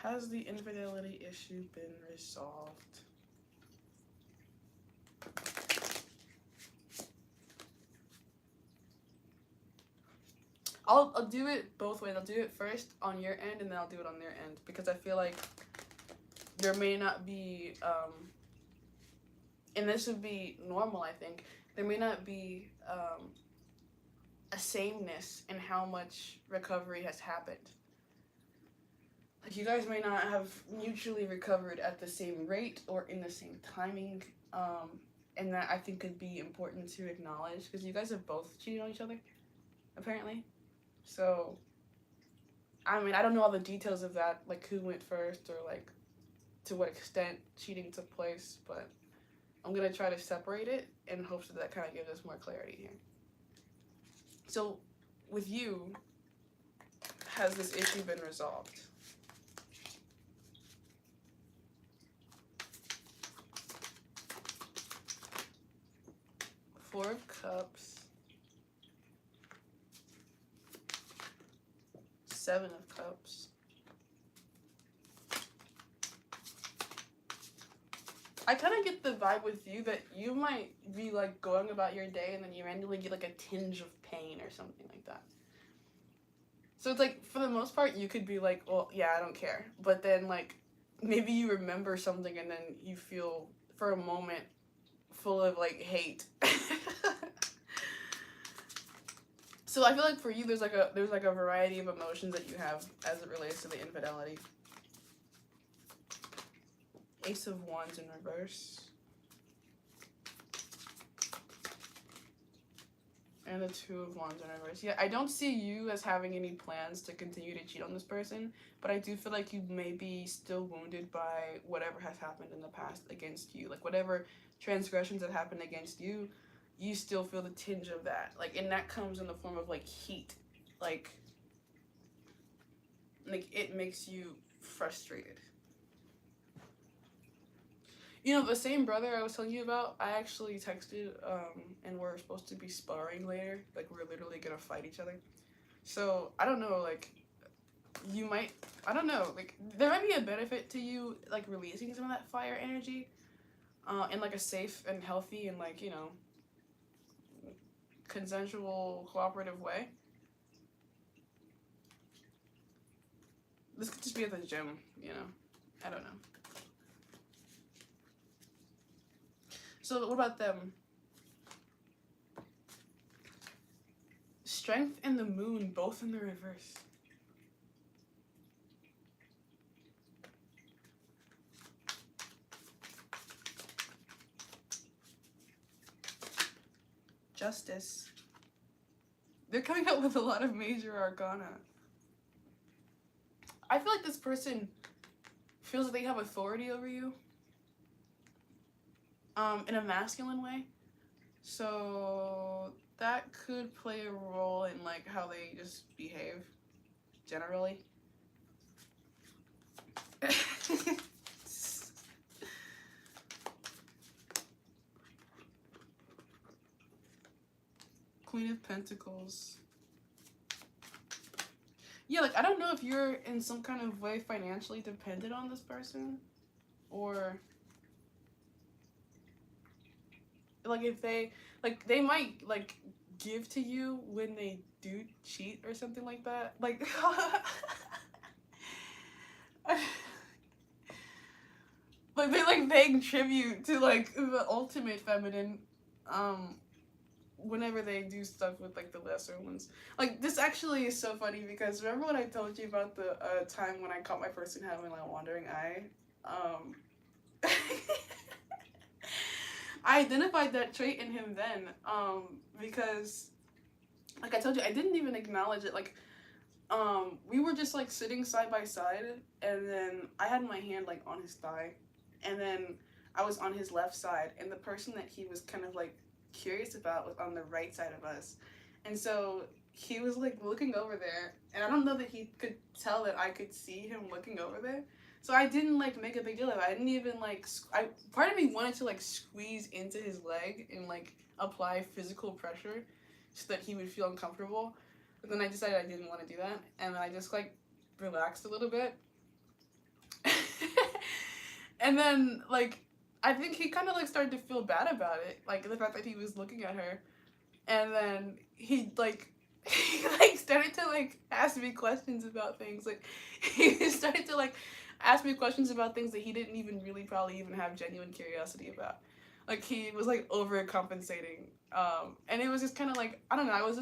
S1: has the infidelity issue been resolved? I'll do it both ways. I'll do it first on your end, and then I'll do it on their end, because I feel like there may not be, and this would be normal, I think, there may not be a sameness in how much recovery has happened. Like, you guys may not have mutually recovered at the same rate or in the same timing, and that I think could be important to acknowledge, because you guys have both cheated on each other, apparently. So, I mean, I don't know all the details of that, like who went first or like to what extent cheating took place, but I'm gonna try to separate it in hopes that kind of gives us more clarity here. So, with you, has this issue been resolved? Four of Cups. Seven of Cups. I kind of get the vibe with you that you might be like going about your day and then you randomly get like a tinge of pain or something like that. So it's like, for the most part, you could be like, well, yeah, I don't care. But then like, maybe you remember something and then you feel for a moment full of like hate. So I feel like for you, there's like a variety of emotions that you have as it relates to the infidelity. Ace of Wands in reverse. And the Two of Wands in reverse. Yeah, I don't see you as having any plans to continue to cheat on this person, but I do feel like you may be still wounded by whatever has happened in the past against you. Like, whatever transgressions that happened against you, you still feel the tinge of that. Like, and that comes in the form of, like, heat. Like it makes you frustrated. You know, the same brother I was telling you about, I actually texted, and we're supposed to be sparring later. Like, we're literally gonna fight each other. So, I don't know, like, you might, I don't know, like, there might be a benefit to you, like, releasing some of that fire energy, in, like, a safe and healthy and, like, you know, consensual, cooperative way. This could just be at the gym, you know? I don't know. So what about them? Strength and the Moon, both in the reverse. Justice. They're coming out with a lot of major arcana. I feel like this person feels that they have authority over you. In a masculine way. So that could play a role in like how they just behave generally. Queen of Pentacles. Yeah, like, I don't know if you're in some kind of way financially dependent on this person, or like if they, like, they might like give to you when they do cheat or something like that. Like, like they like paying tribute to like the ultimate feminine, whenever they do stuff with like the lesser ones. Like, this actually is so funny because remember when I told you about the time when I caught my person having like a wandering eye? I identified that trait in him then, because like I told you, I didn't even acknowledge it. Like, we were just like sitting side by side, and then I had my hand like on his thigh, and then I was on his left side, and the person that he was kind of like curious about was on the right side of us. And so he was like looking over there, and I don't know that he could tell that I could see him looking over there. So I didn't like make a big deal of it. I didn't even like, part of me wanted to like squeeze into his leg and like apply physical pressure so that he would feel uncomfortable. But then I decided I didn't want to do that, and I just like relaxed a little bit. And then like I think he kind of like started to feel bad about it, like the fact that he was looking at her, and then he like he like started to like ask me questions about things. Like he started to like ask me questions about things that he didn't even really probably even have genuine curiosity about. Like he was like overcompensating, and it was just kind of like I don't know. I was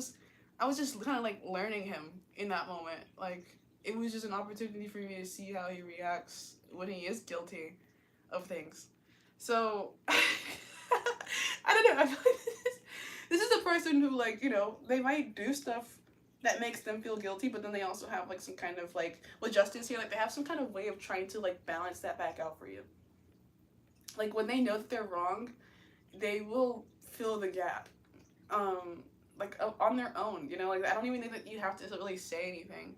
S1: just kind of like learning him in that moment. Like it was just an opportunity for me to see how he reacts when he is guilty of things. So I don't know. I feel like this is a person who like they might do stuff that makes them feel guilty, but then they also have like some kind of like with justice here, like they have some kind of way of trying to like balance that back out for you. Like when they know that they're wrong, they will fill the gap. Like on their own, like I don't even think that you have to really say anything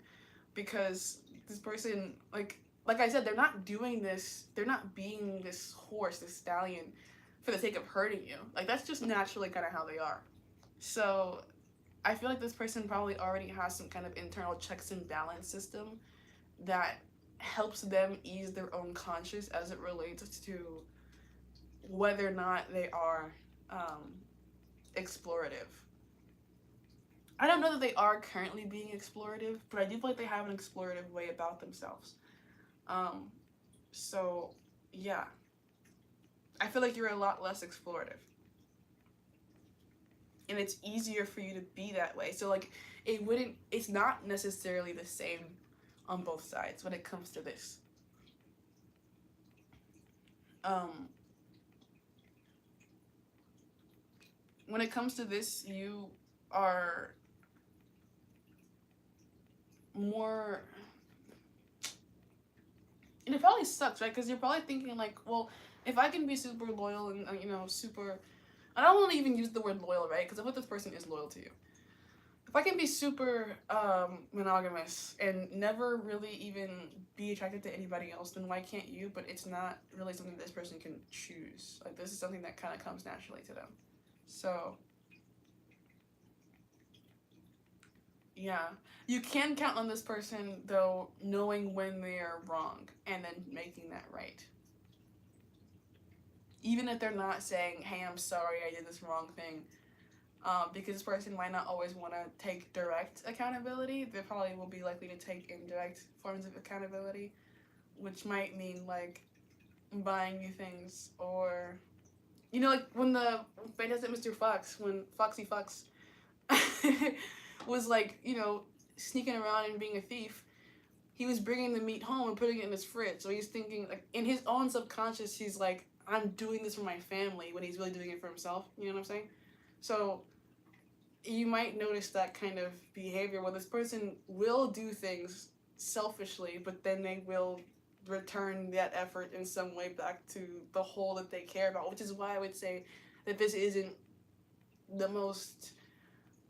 S1: because this person like I said, they're not doing this, they're not being this horse, this stallion for the sake of hurting you. Like that's just naturally kind of how they are. So I feel like this person probably already has some kind of internal checks and balance system that helps them ease their own conscience as it relates to whether or not they are explorative. I don't know that they are currently being explorative, but I do feel like they have an explorative way about themselves. Um, so, yeah. I feel like you're a lot less explorative. And it's easier for you to be that way. So, like, it's not necessarily the same on both sides when it comes to this. When it comes to this, you are more, and it probably sucks, right? Because you're probably thinking like, well, if I can be super loyal and super, I don't want to even use the word loyal, right? Because I hope this person is loyal to you. If I can be super monogamous and never really even be attracted to anybody else, then why can't you? But it's not really something this person can choose. Like this is something that kind of comes naturally to them. So yeah, you can count on this person though, knowing when they are wrong and then making that right. Even if they're not saying, "Hey, I'm sorry, I did this wrong thing," because this person might not always want to take direct accountability. They probably will be likely to take indirect forms of accountability, which might mean like buying you things or, like when the Fantastic Mr. Fox, when Foxy Fox was like, sneaking around and being a thief, he was bringing the meat home and putting it in his fridge. So he's thinking, like, in his own subconscious, he's like, I'm doing this for my family when he's really doing it for himself. You know what I'm saying? So you might notice that kind of behavior where this person will do things selfishly, but then they will return that effort in some way back to the whole that they care about, which is why I would say that this isn't the most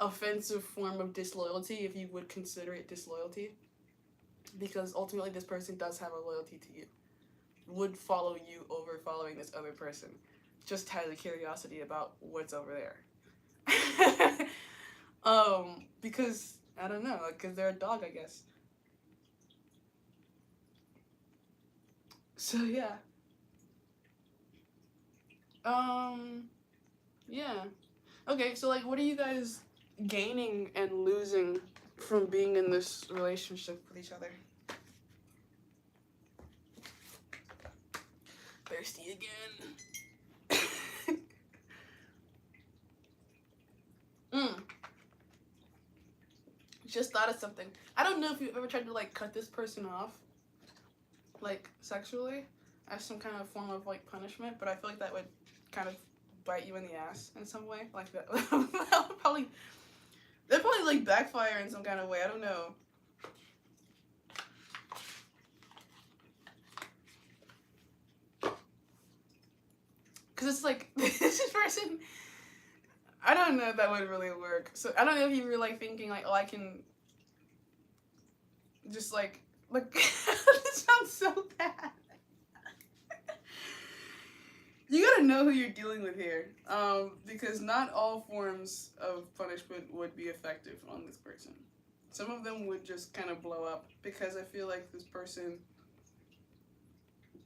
S1: offensive form of disloyalty, if you would consider it disloyalty, because ultimately this person does have a loyalty to you, would follow you over following this other person, just has a curiosity about what's over there. Because I don't know, because they're a dog, I guess. So yeah. Yeah. Okay, so like, what are you guys gaining and losing from being in this relationship with each other? Thirsty again. Just thought of something. I don't know if you've ever tried to like cut this person off, like sexually, as some kind of form of like punishment, but I feel like that would kind of bite you in the ass in some way. Like that would probably like backfire in some kind of way. I don't know. Cause it's like this person. I don't know if that would really work. So I don't know if you were like thinking like, oh, I can just like this sounds so bad. You gotta know who you're dealing with here, because not all forms of punishment would be effective on this person. Some of them would just kind of blow up because I feel like this person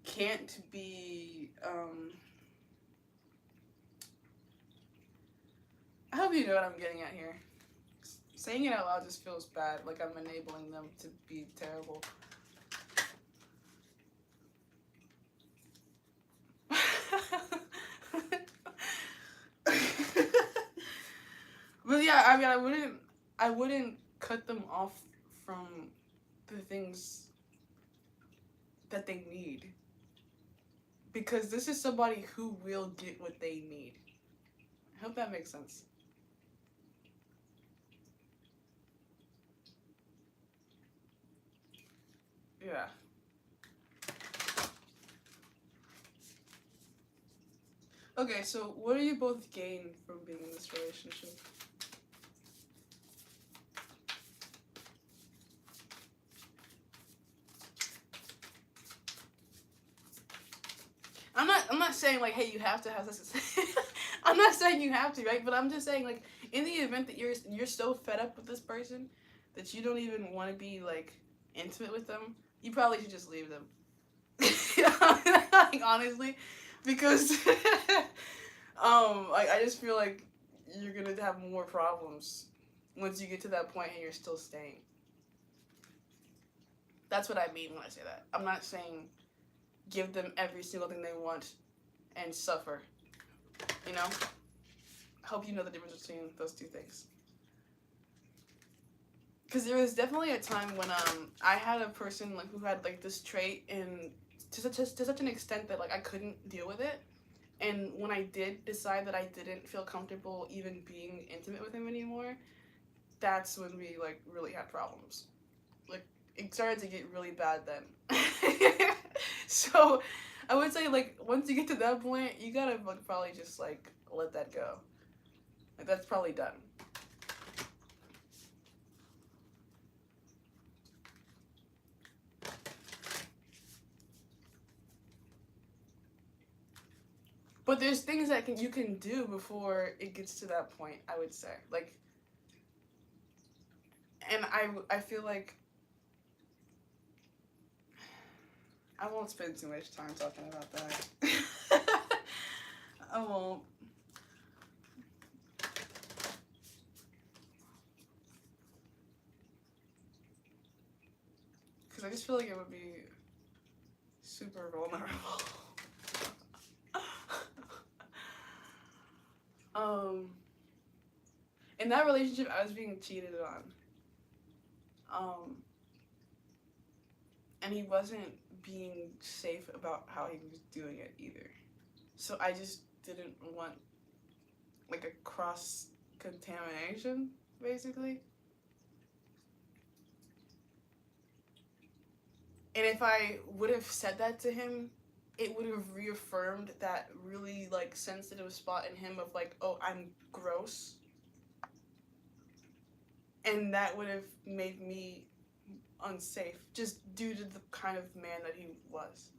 S1: can't be, I hope you know what I'm getting at here. Saying it out loud just feels bad, like I'm enabling them to be terrible. But yeah, I mean, I wouldn't cut them off from the things that they need, because this is somebody who will get what they need. I hope that makes sense. Yeah. Okay, so what do you both gain from being in this relationship? I'm not saying like, hey, you have to have this. I'm not saying you have to, right? But I'm just saying, like, in the event that you're so fed up with this person that you don't even want to be like intimate with them, you probably should just leave them. Like, honestly, because like, I just feel like you're gonna have more problems once you get to that point and you're still staying. That's what I mean when I say that. I'm not saying give them every single thing they want and suffer. You know? I hope you know the difference between those two things. Because there was definitely a time when I had a person like who had like this trait, and to such an extent that like I couldn't deal with it. And when I did decide that I didn't feel comfortable even being intimate with him anymore, that's when we like really had problems. Like, it started to get really bad then. So I would say like once you get to that point, you gotta like probably just like let that go. Like, that's probably done. But there's things that you can do before it gets to that point, I would say. Like, and I feel like I won't spend too much time talking about that. I won't. Because I just feel like it would be super vulnerable. In that relationship, I was being cheated on. And he wasn't being safe about how he was doing it either. So I just didn't want like a cross contamination, basically. And if I would have said that to him, it would have reaffirmed that really like sensitive spot in him of like, oh, I'm gross. And that would have made me unsafe just due to the kind of man that he was.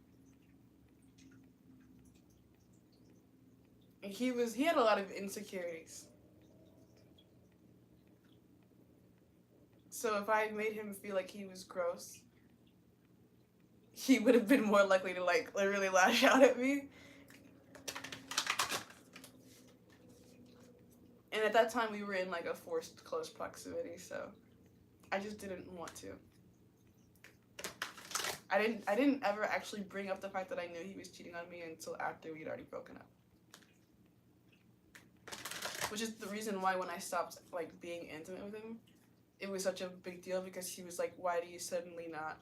S1: And he had a lot of insecurities. So if I made him feel like he was gross, he would have been more likely to like literally lash out at me. And at that time we were in like a forced close proximity, so I just didn't want to. I didn't ever actually bring up the fact that I knew he was cheating on me until after we'd already broken up. Which is the reason why when I stopped like being intimate with him, it was such a big deal, because he was like, why do you suddenly not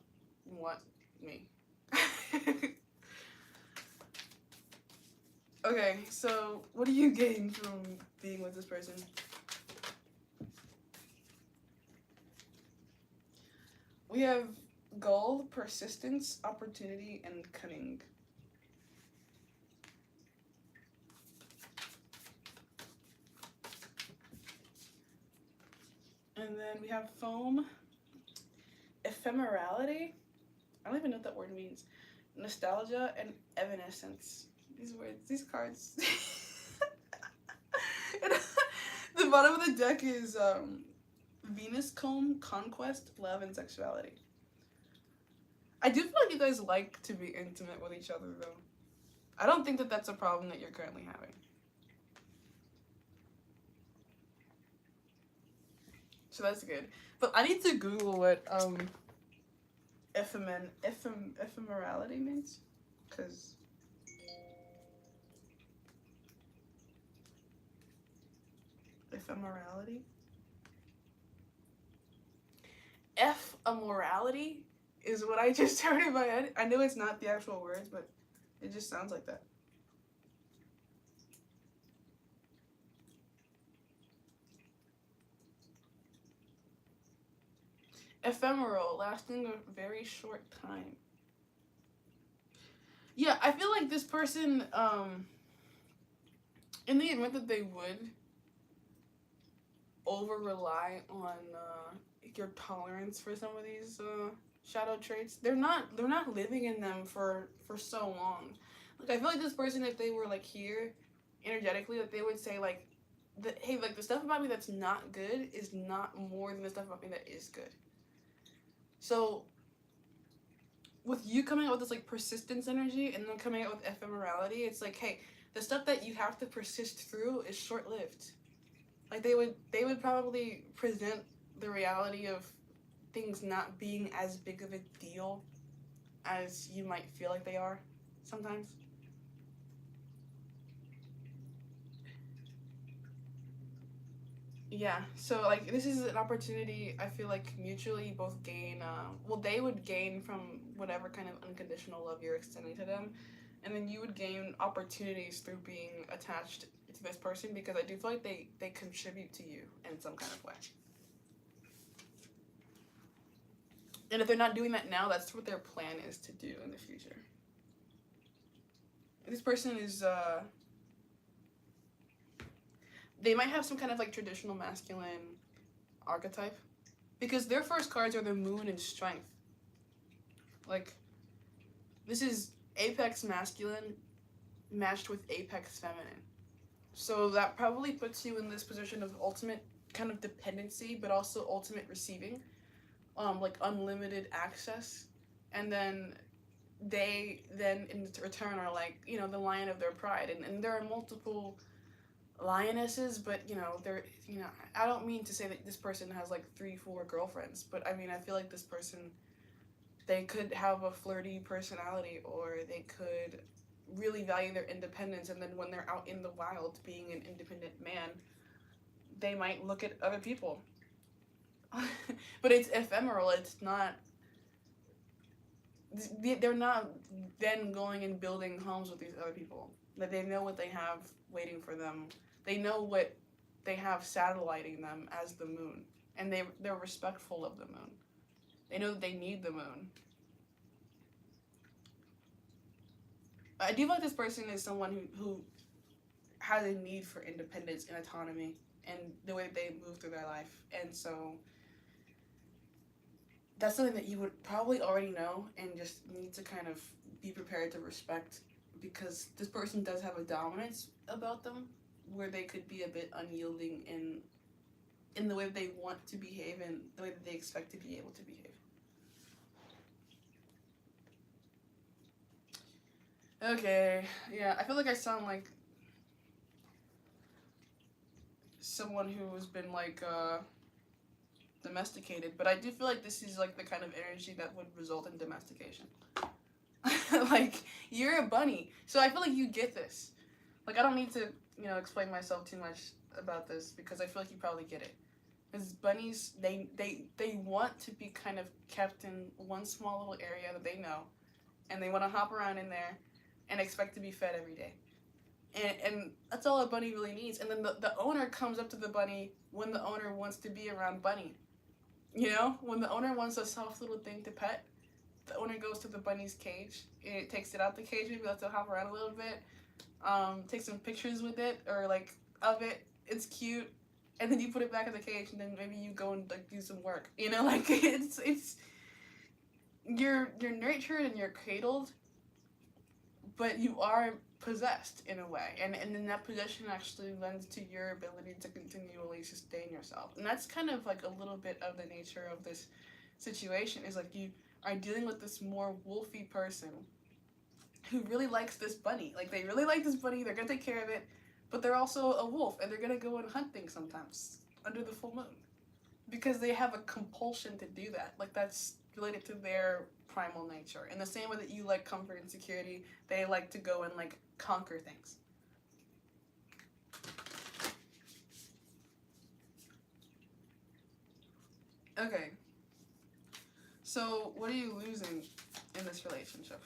S1: want me? Okay, so what do you gain from being with this person? We have goal, persistence, opportunity, and cunning. And then we have foam, ephemerality. I don't even know what that word means. Nostalgia and evanescence. These words, these cards. The bottom of the deck is Venus comb, conquest, love, and sexuality. I do feel like you guys like to be intimate with each other, though. I don't think that that's a problem that you're currently having. So that's good. But I need to Google what ephemerality means, because ephemerality, ephemerality is what I just heard in my head. I know it's not the actual words, but it just sounds like that. Ephemeral, lasting a very short time. Yeah, I feel like this person, in the event that they would over rely on your tolerance for some of these shadow traits, they're not living in them for so long. Like, I feel like this person, if they were like here energetically, like they would say like, hey, like the stuff about me that's not good is not more than the stuff about me that is good. So with you coming out with this like persistence energy and then coming out with ephemerality, it's like, hey, the stuff that you have to persist through is short lived. Like they would probably present the reality of things not being as big of a deal as you might feel like they are sometimes. Yeah, so like this is an opportunity. I feel like mutually both gain. Well, they would gain from whatever kind of unconditional love you're extending to them, and then you would gain opportunities through being attached to this person, because I do feel like they contribute to you in some kind of way. And if they're not doing that now, that's what their plan is to do in the future. This person is they might have some kind of like traditional masculine archetype, because their first cards are the moon and strength. Like, this is apex masculine matched with apex feminine. So that probably puts you in this position of ultimate kind of dependency, but also ultimate receiving, like unlimited access. And then they then in return are like, you know, the lion of their pride. And there are multiple lionesses, but they're, I don't mean to say that this person has like 3-4 girlfriends, but I mean, I feel like this person, they could have a flirty personality, or they could really value their independence, and then when they're out in the wild being an independent man, they might look at other people. But it's ephemeral. It's not, they're not then going and building homes with these other people. Like, they know what they have waiting for them. They know what they have satelliting them as the moon, and they're respectful of the moon. They know that they need the moon. I do feel like this person is someone who has a need for independence and autonomy and the way that they move through their life. And so that's something that you would probably already know and just need to kind of be prepared to respect, because this person does have a dominance about them where they could be a bit unyielding in the way that they want to behave and the way that they expect to be able to behave. Okay, yeah, I feel like I sound like someone who has been like domesticated, but I do feel like this is like the kind of energy that would result in domestication. Like, you're a bunny, so I feel like you get this. Like, I don't need to, explain myself too much about this, because I feel like you probably get it. Because bunnies, they want to be kind of kept in one small little area that they know, and they want to hop around in there and expect to be fed every day. And that's all a bunny really needs. And then the owner comes up to the bunny when the owner wants to be around bunny. When the owner wants a soft little thing to pet, the owner goes to the bunny's cage, and it takes it out the cage, maybe lets it hop around a little bit, take some pictures with it, or like of it. It's cute, and then you put it back in the cage, and then maybe you go and like do some work. Like it's you're nurtured and you're cradled, but you are possessed in a way, and then that possession actually lends to your ability to continually sustain yourself. And that's kind of like a little bit of the nature of this situation, is like are dealing with this more wolfy person who really likes this bunny. Like, they really like this bunny, they're gonna take care of it, but they're also a wolf, and they're gonna go and hunt things sometimes under the full moon. Because they have a compulsion to do that. Like, that's related to their primal nature. In the same way that you like comfort and security, they like to go and, like, conquer things. Okay. So, what are you losing in this relationship?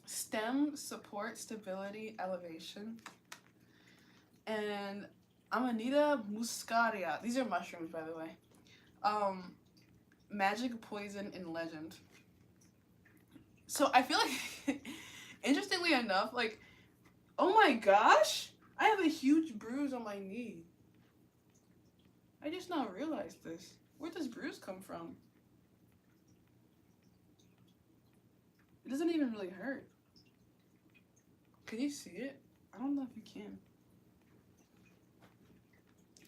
S1: Stem, support, stability, elevation. And Amanita muscaria. These are mushrooms, by the way. Magic, poison, and legend. So I feel like, interestingly enough, like, oh my gosh, I have a huge bruise on my knee. I just now realized this. Where'd this bruise come from? It doesn't even really hurt. Can you see it? I don't know if you can.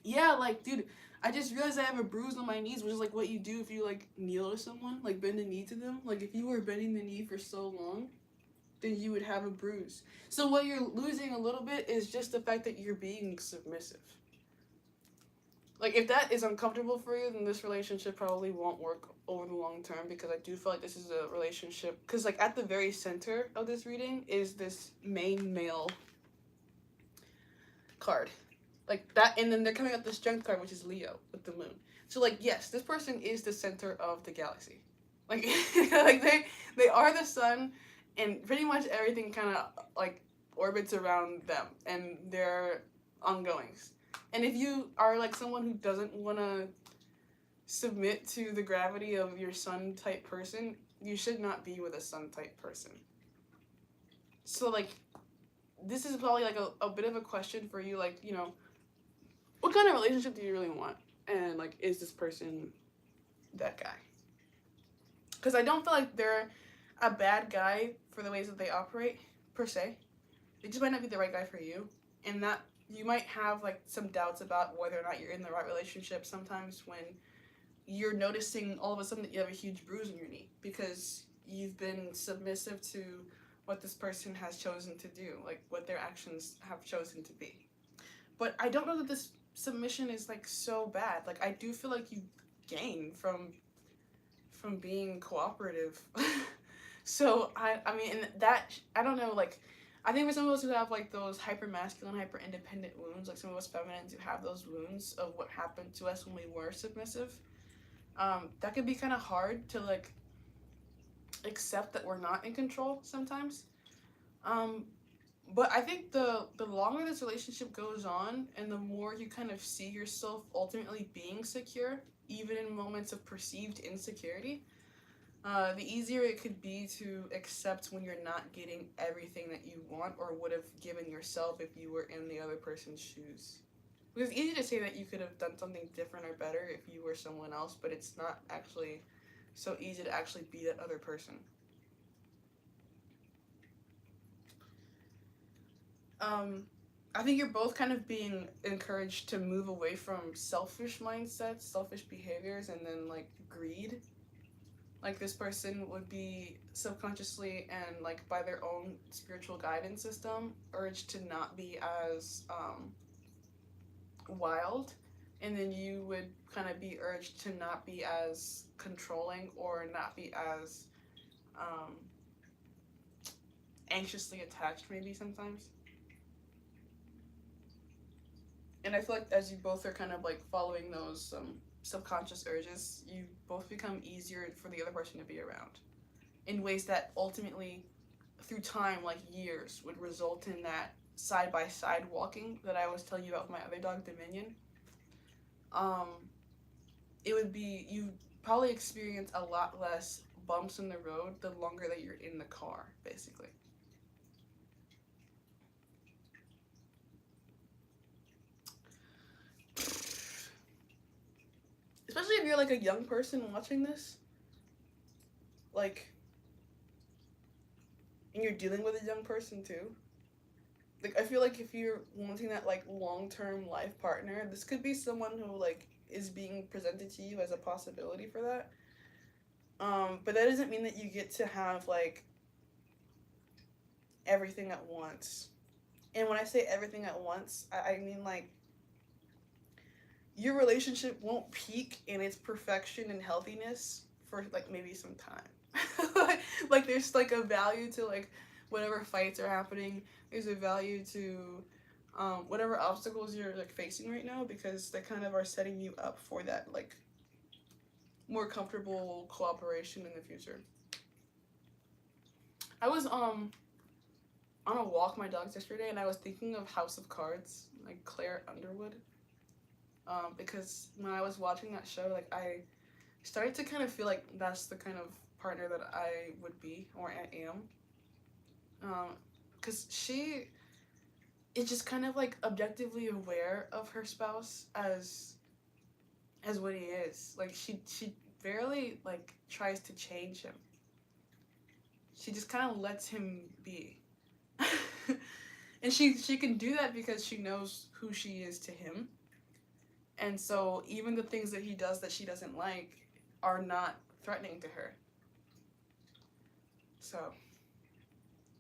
S1: Yeah, like, dude, I just realized I have a bruise on my knees, which is like what you do if you like kneel to someone, like bend the knee to them. Like, if you were bending the knee for so long, then you would have a bruise. So what you're losing a little bit is just the fact that you're being submissive. Like, if that is uncomfortable for you, then this relationship probably won't work over the long term, because I do feel like this is a relationship, because like at the very center of this reading is this main male card. Like that, and then they're coming up the strength card, which is Leo with the moon. So like, yes, this person is the center of the galaxy. Like, like they are the sun, and pretty much everything kind of like orbits around them and their ongoings. And if you are like someone who doesn't want to submit to the gravity of your sun type person, you should not be with a sun type person. So like, this is probably like a bit of a question for you, like, you know, what kind of relationship do you really want? And like, is this person that guy? Because I don't feel like they're a bad guy for the ways that they operate, per se. They just might not be the right guy for you. And that you might have like some doubts about whether or not you're in the right relationship sometimes when you're noticing all of a sudden that you have a huge bruise on your knee because you've been submissive to what this person has chosen to do, like what their actions have chosen to be. But I don't know that this submission is like so bad. Like, I do feel like you gain from being cooperative. So I mean, and that, I don't know, like, I think for some of us who have like those hyper masculine, hyper independent wounds, like some of us feminines who have those wounds of what happened to us when we were submissive, that could be kind of hard to like accept that we're not in control sometimes. But I think the longer this relationship goes on and the more you kind of see yourself ultimately being secure, even in moments of perceived insecurity, the easier it could be to accept when you're not getting everything that you want or would have given yourself if you were in the other person's shoes. Because it's easy to say that you could have done something different or better if you were someone else, but it's not actually so easy to actually be that other person. I think you're both kind of being encouraged to move away from selfish mindsets, selfish behaviors, and then like greed. Like, this person would be subconsciously and like by their own spiritual guidance system urged to not be as wild, and then you would kind of be urged to not be as controlling or not be as anxiously attached maybe sometimes. And I feel like as you both are kind of like following those subconscious urges, you both become easier for the other person to be around in ways that ultimately, through time, like years, would result in that side-by-side walking that I was telling you about with my other dog, Dominion. It would be, you probably experience a lot less bumps in the road the longer that you're in the car, basically. Especially if you're like a young person watching this, like, and you're dealing with a young person too. like I feel like if you're wanting that like long-term life partner, this could be someone who like is being presented to you as a possibility for that. But that doesn't mean that you get to have like everything at once. And when I say everything at once, I mean like your relationship won't peak in its perfection and healthiness for like maybe some time. Like there's like a value to like whatever fights are happening. There's a value to whatever obstacles you're like facing right now because they kind of are setting you up for that like more comfortable cooperation in the future. I was on a walk with my dogs yesterday and I was thinking of House of Cards, like Claire Underwood. Because when I was watching that show, like I started to kind of feel like that's the kind of partner that I would be or I am. Because she is just kind of like objectively aware of her spouse as what he is. Like she barely like tries to change him. She just kind of lets him be. And she can do that because she knows who she is to him. And so even the things that he does that she doesn't like are not threatening to her. So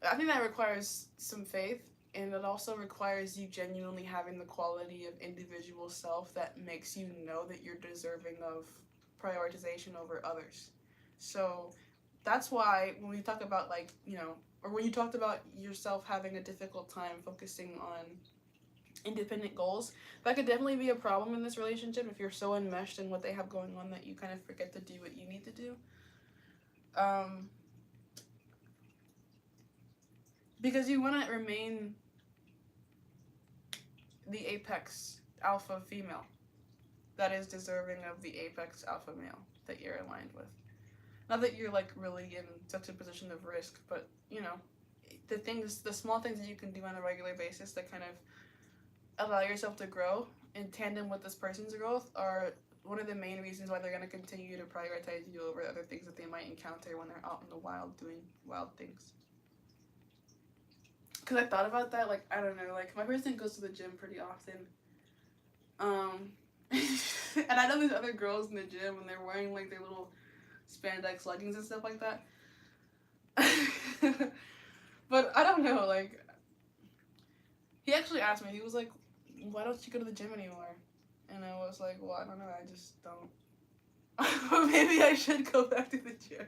S1: I think that requires some faith, and it also requires you genuinely having the quality of individual self that makes you know that you're deserving of prioritization over others. So that's why when we talk about like, or when you talked about yourself having a difficult time focusing on independent goals, that could definitely be a problem in this relationship if you're so enmeshed in what they have going on that you kind of forget to do what you need to do. Because you want to remain the apex alpha female that is deserving of the apex alpha male that you're aligned with. Not that you're like really in such a position of risk, but the small things that you can do on a regular basis that kind of allow yourself to grow in tandem with this person's growth are one of the main reasons why they're going to continue to prioritize you over other things that they might encounter when they're out in the wild doing wild things. Because I thought about that, like, I don't know, like, my person goes to the gym pretty often. And I know there's other girls in the gym and they're wearing, like, their little spandex leggings and stuff like that. But I don't know, like, he actually asked me, he was like, why don't you go to the gym anymore? And I was like, well, I don't know, I just don't. Maybe I should go back to the gym.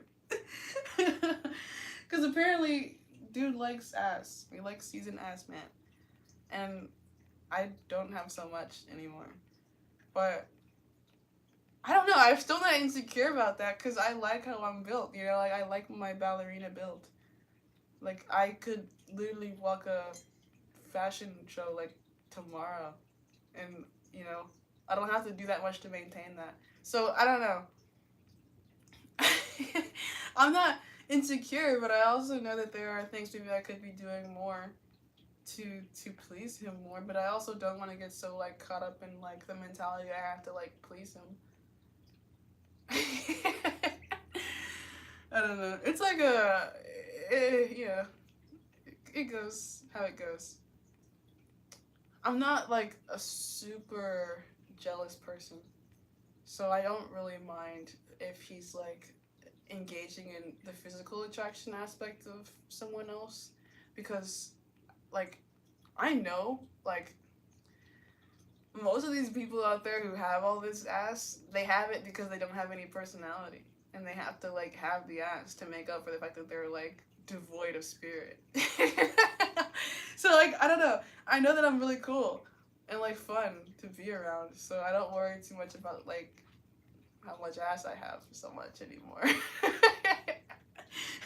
S1: Because apparently, dude likes ass. He likes seasoned ass man. And I don't have so much anymore. But I don't know, I'm still not insecure about that because I like how I'm built, like I like my ballerina build. Like I could literally walk a fashion show like tomorrow and I don't have to do that much to maintain that. So I don't know. I'm not insecure, but I also know that there are things maybe I could be doing more to please him more, but I also don't want to get so like caught up in like the mentality I have to like please him. I don't know. It's like yeah, it goes how it goes. I'm not like a super jealous person, so I don't really mind if he's like engaging in the physical attraction aspect of someone else, because like I know like most of these people out there who have all this ass, they have it because they don't have any personality. And they have to, like, have the ass to make up for the fact that they're, like, devoid of spirit. So, like, I don't know. I know that I'm really cool and, like, fun to be around. So I don't worry too much about, like, how much ass I have so much anymore.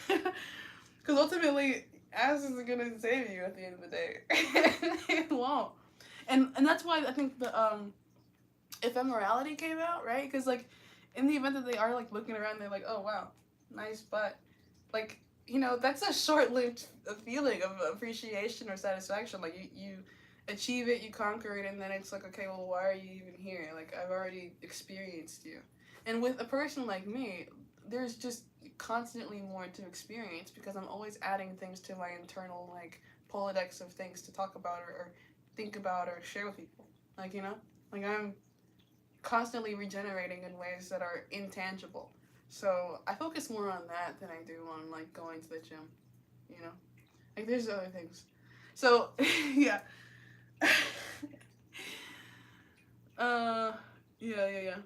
S1: Because ultimately, ass isn't going to save you at the end of the day. It won't. And that's why I think the ephemerality came out, right? Because like in the event that they are like looking around, they're like, oh wow, nice butt, like that's a short-lived feeling of appreciation or satisfaction. Like you achieve it, you conquer it, and then it's like, okay, well, why are you even here? Like I've already experienced you. And with a person like me, there's just constantly more to experience because I'm always adding things to my internal like Polydex of things to talk about or think about or share with people. Like, you know, like I'm constantly regenerating in ways that are intangible. So I focus more on that than I do on like going to the gym, you know? Like there's other things. So yeah. uh yeah.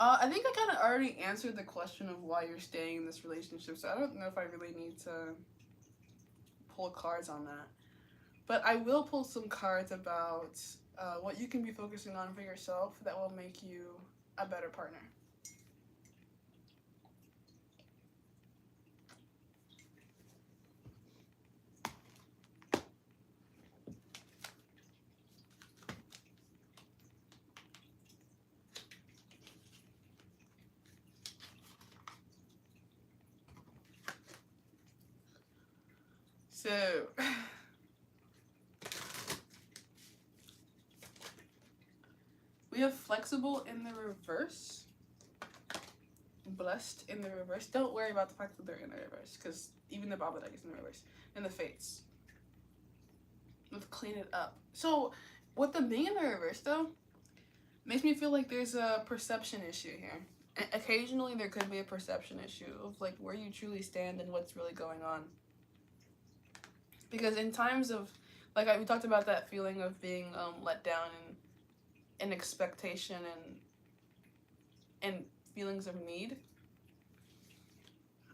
S1: I think I kind of already answered the question of why you're staying in this relationship, so I don't know if I really need to pull cards on that. But I will pull some cards about what you can be focusing on for yourself that will make you a better partner. So, we have flexible in the reverse, blessed in the reverse. Don't worry about the fact that they're in the reverse, because even the Baba deck is in the reverse. And the fates. Let's clean it up. So, with them being in the reverse, though, makes me feel like there's a perception issue here. Occasionally, there could be a perception issue of like where you truly stand and what's really going on. Because in times of, like we talked about that feeling of being let down and expectation and feelings of need.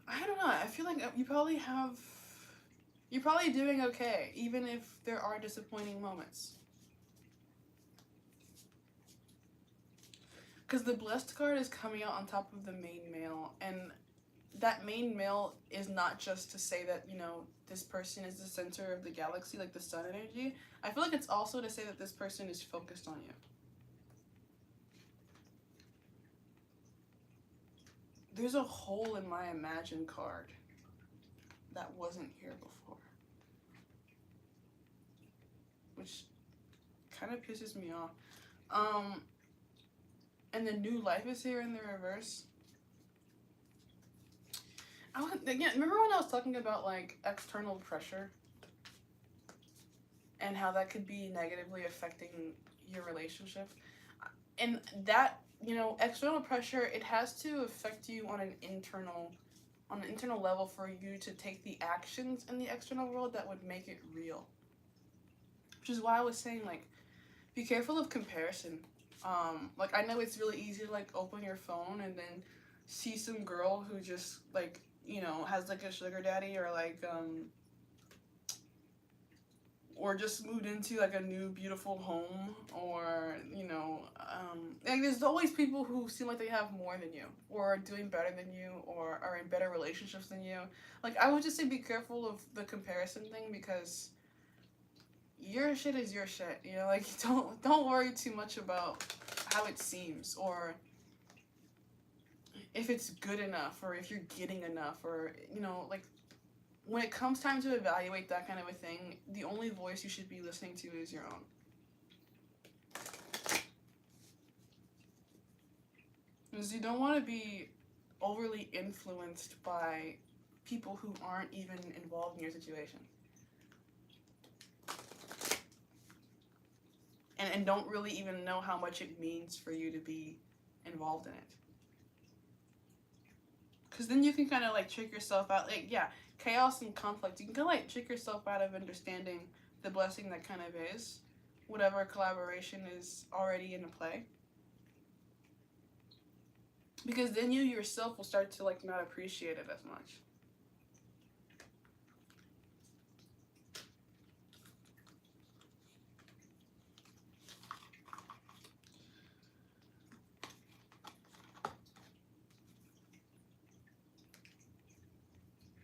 S1: I don't know. I feel like you're probably doing okay, even if there are disappointing moments. Because the blessed card is coming out on top of the main male, and that main male is not just to say that, you know, this person is the center of the galaxy, like the sun energy. I feel like it's also to say that this person is focused on you. There's a hole in my Imagine card that wasn't here before, which kind of pisses me off. And the new life is here in the reverse. Remember when I was talking about like external pressure and how that could be negatively affecting your relationship? And that, you know, external pressure, it has to affect you on an internal level for you to take the actions in the external world that would make it real. Which is why I was saying, like, be careful of comparison. Like, I know it's really easy to like open your phone and then see some girl who just like, you know, has like a sugar daddy or just moved into like a new beautiful home, or you know, like there's always people who seem like they have more than you or are doing better than you or are in better relationships than you. Like I would just say be careful of the comparison thing, because your shit is your shit, you know, like don't worry too much about how it seems or if it's good enough or if you're getting enough, or you know, like when it comes time to evaluate that kind of a thing, the only voice you should be listening to is your own. Because you don't want to be overly influenced by people who aren't even involved in your situation. And don't really even know how much it means for you to be involved in it. Because then you can kind of like trick yourself out. Like, yeah, chaos and conflict. You can kind of like trick yourself out of understanding the blessing that kind of is whatever collaboration is already in play. Because then you yourself will start to like not appreciate it as much.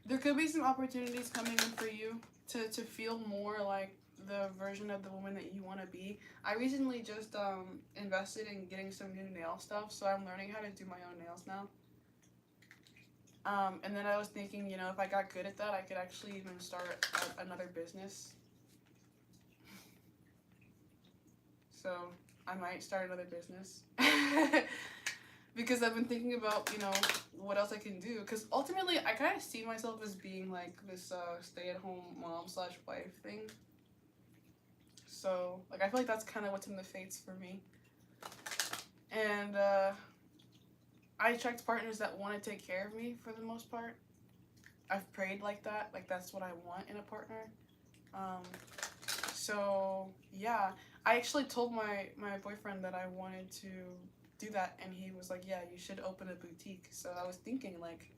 S1: There could be some opportunities coming in for you to feel more like the version of the woman that you want to be. I recently just invested in getting some new nail stuff, so I'm learning how to do my own nails now. And then I was thinking, you know, if I got good at that, I could actually even start another business. So I might start another business. because I've been thinking about, you know, what else I can do. Because ultimately, I kind of see myself as being like this stay-at-home mom slash wife thing. So, like, I feel like that's kind of what's in the fates for me. And I attract partners that want to take care of me for the most part. I've prayed like that. Like, that's what I want in a partner. So, yeah. I actually told my boyfriend that I wanted to do that, and he was like, yeah, you should open a boutique. So I was thinking, like,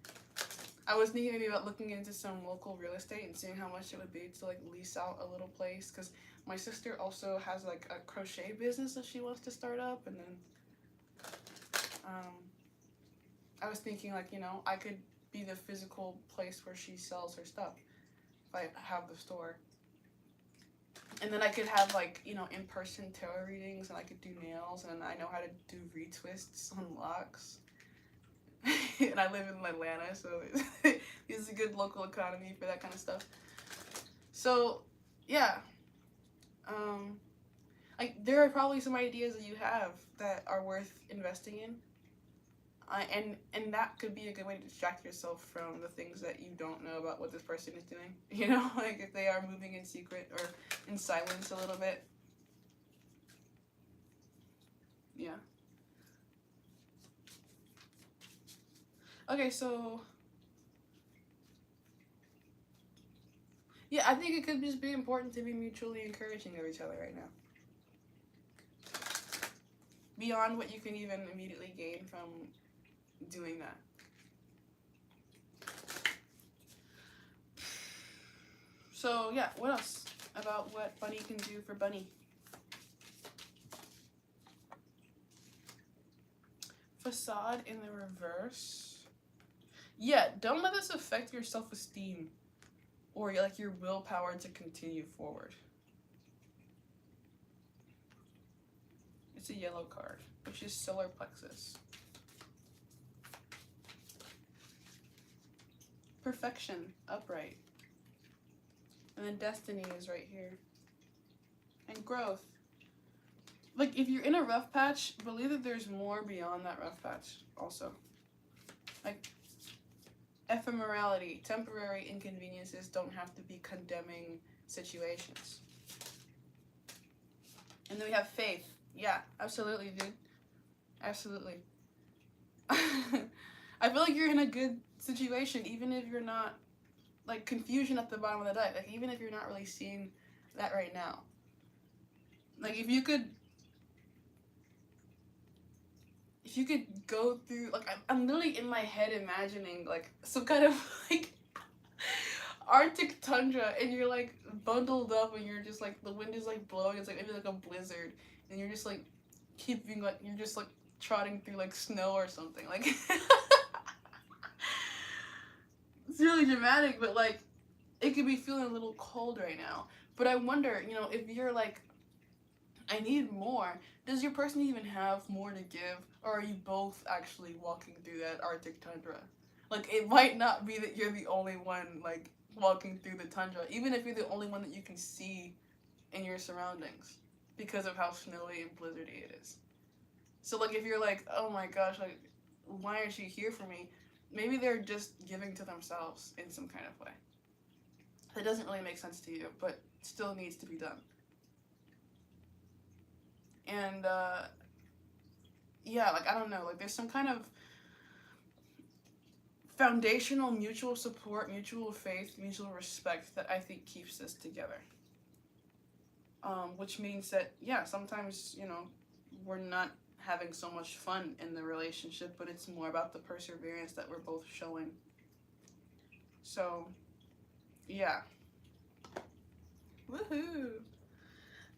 S1: maybe about looking into some local real estate and seeing how much it would be to, like, lease out a little place. Because my sister also has, like, a crochet business that she wants to start up. And then I was thinking, like, you know, I could be the physical place where she sells her stuff if I have the store. And then I could have, like, you know, in-person tarot readings, and I could do nails, and I know how to do retwists on locks. And I live in Atlanta, so it's a good local economy for that kind of stuff. So, yeah. Like, there are probably some ideas that you have that are worth investing in. And that could be a good way to distract yourself from the things that you don't know about what this person is doing. You know, like if they are moving in secret or in silence a little bit. Yeah. Okay, so yeah, I think it could just be important to be mutually encouraging of each other right now. Beyond what you can even immediately gain from doing that. So yeah, what else about what Bunny can do for Bunny? Facade in the reverse. Yeah, don't let this affect your self-esteem or like your willpower to continue forward. It's a yellow card, which is solar plexus. Perfection, upright. And then destiny is right here. And growth. Like, if you're in a rough patch, believe that there's more beyond that rough patch also. Like, ephemerality, temporary inconveniences don't have to be condemning situations. And then we have faith. Yeah, absolutely, dude. Absolutely. I feel like you're in a good situation, even if you're not, like, confusion at the bottom of the deck. Like, even if you're not really seeing that right now. Like, if you could go through, like, I'm literally in my head imagining, like, some kind of, like, Arctic tundra, and you're, like, bundled up, and you're just, like, the wind is, like, blowing, it's, like, maybe, like, a blizzard, and you're just, like, keeping, like, you're just, like, trotting through, like, snow or something, like, it's really dramatic, but, like, it could be feeling a little cold right now, but I wonder, you know, if you're, like, I need more, does your person even have more to give, or are you both actually walking through that Arctic tundra? Like, it might not be that you're the only one, like, walking through the tundra, even if you're the only one that you can see in your surroundings, because of how snowy and blizzardy it is. So, like, if you're like, oh my gosh, like, why aren't you here for me? Maybe they're just giving to themselves in some kind of way. That doesn't really make sense to you, but still needs to be done. And, yeah, like, I don't know, like, there's some kind of foundational mutual support, mutual faith, mutual respect that I think keeps this together. Which means that, yeah, sometimes, you know, we're not having so much fun in the relationship, but it's more about the perseverance that we're both showing. So, yeah. Woohoo!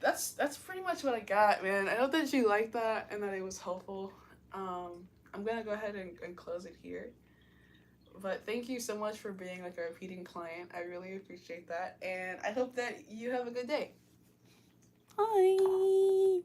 S1: That's pretty much what I got, man. I hope that you liked that and that it was helpful. I'm gonna go ahead and close it here. But thank you so much for being like a repeating client. I really appreciate that. And I hope that you have a good day. Bye!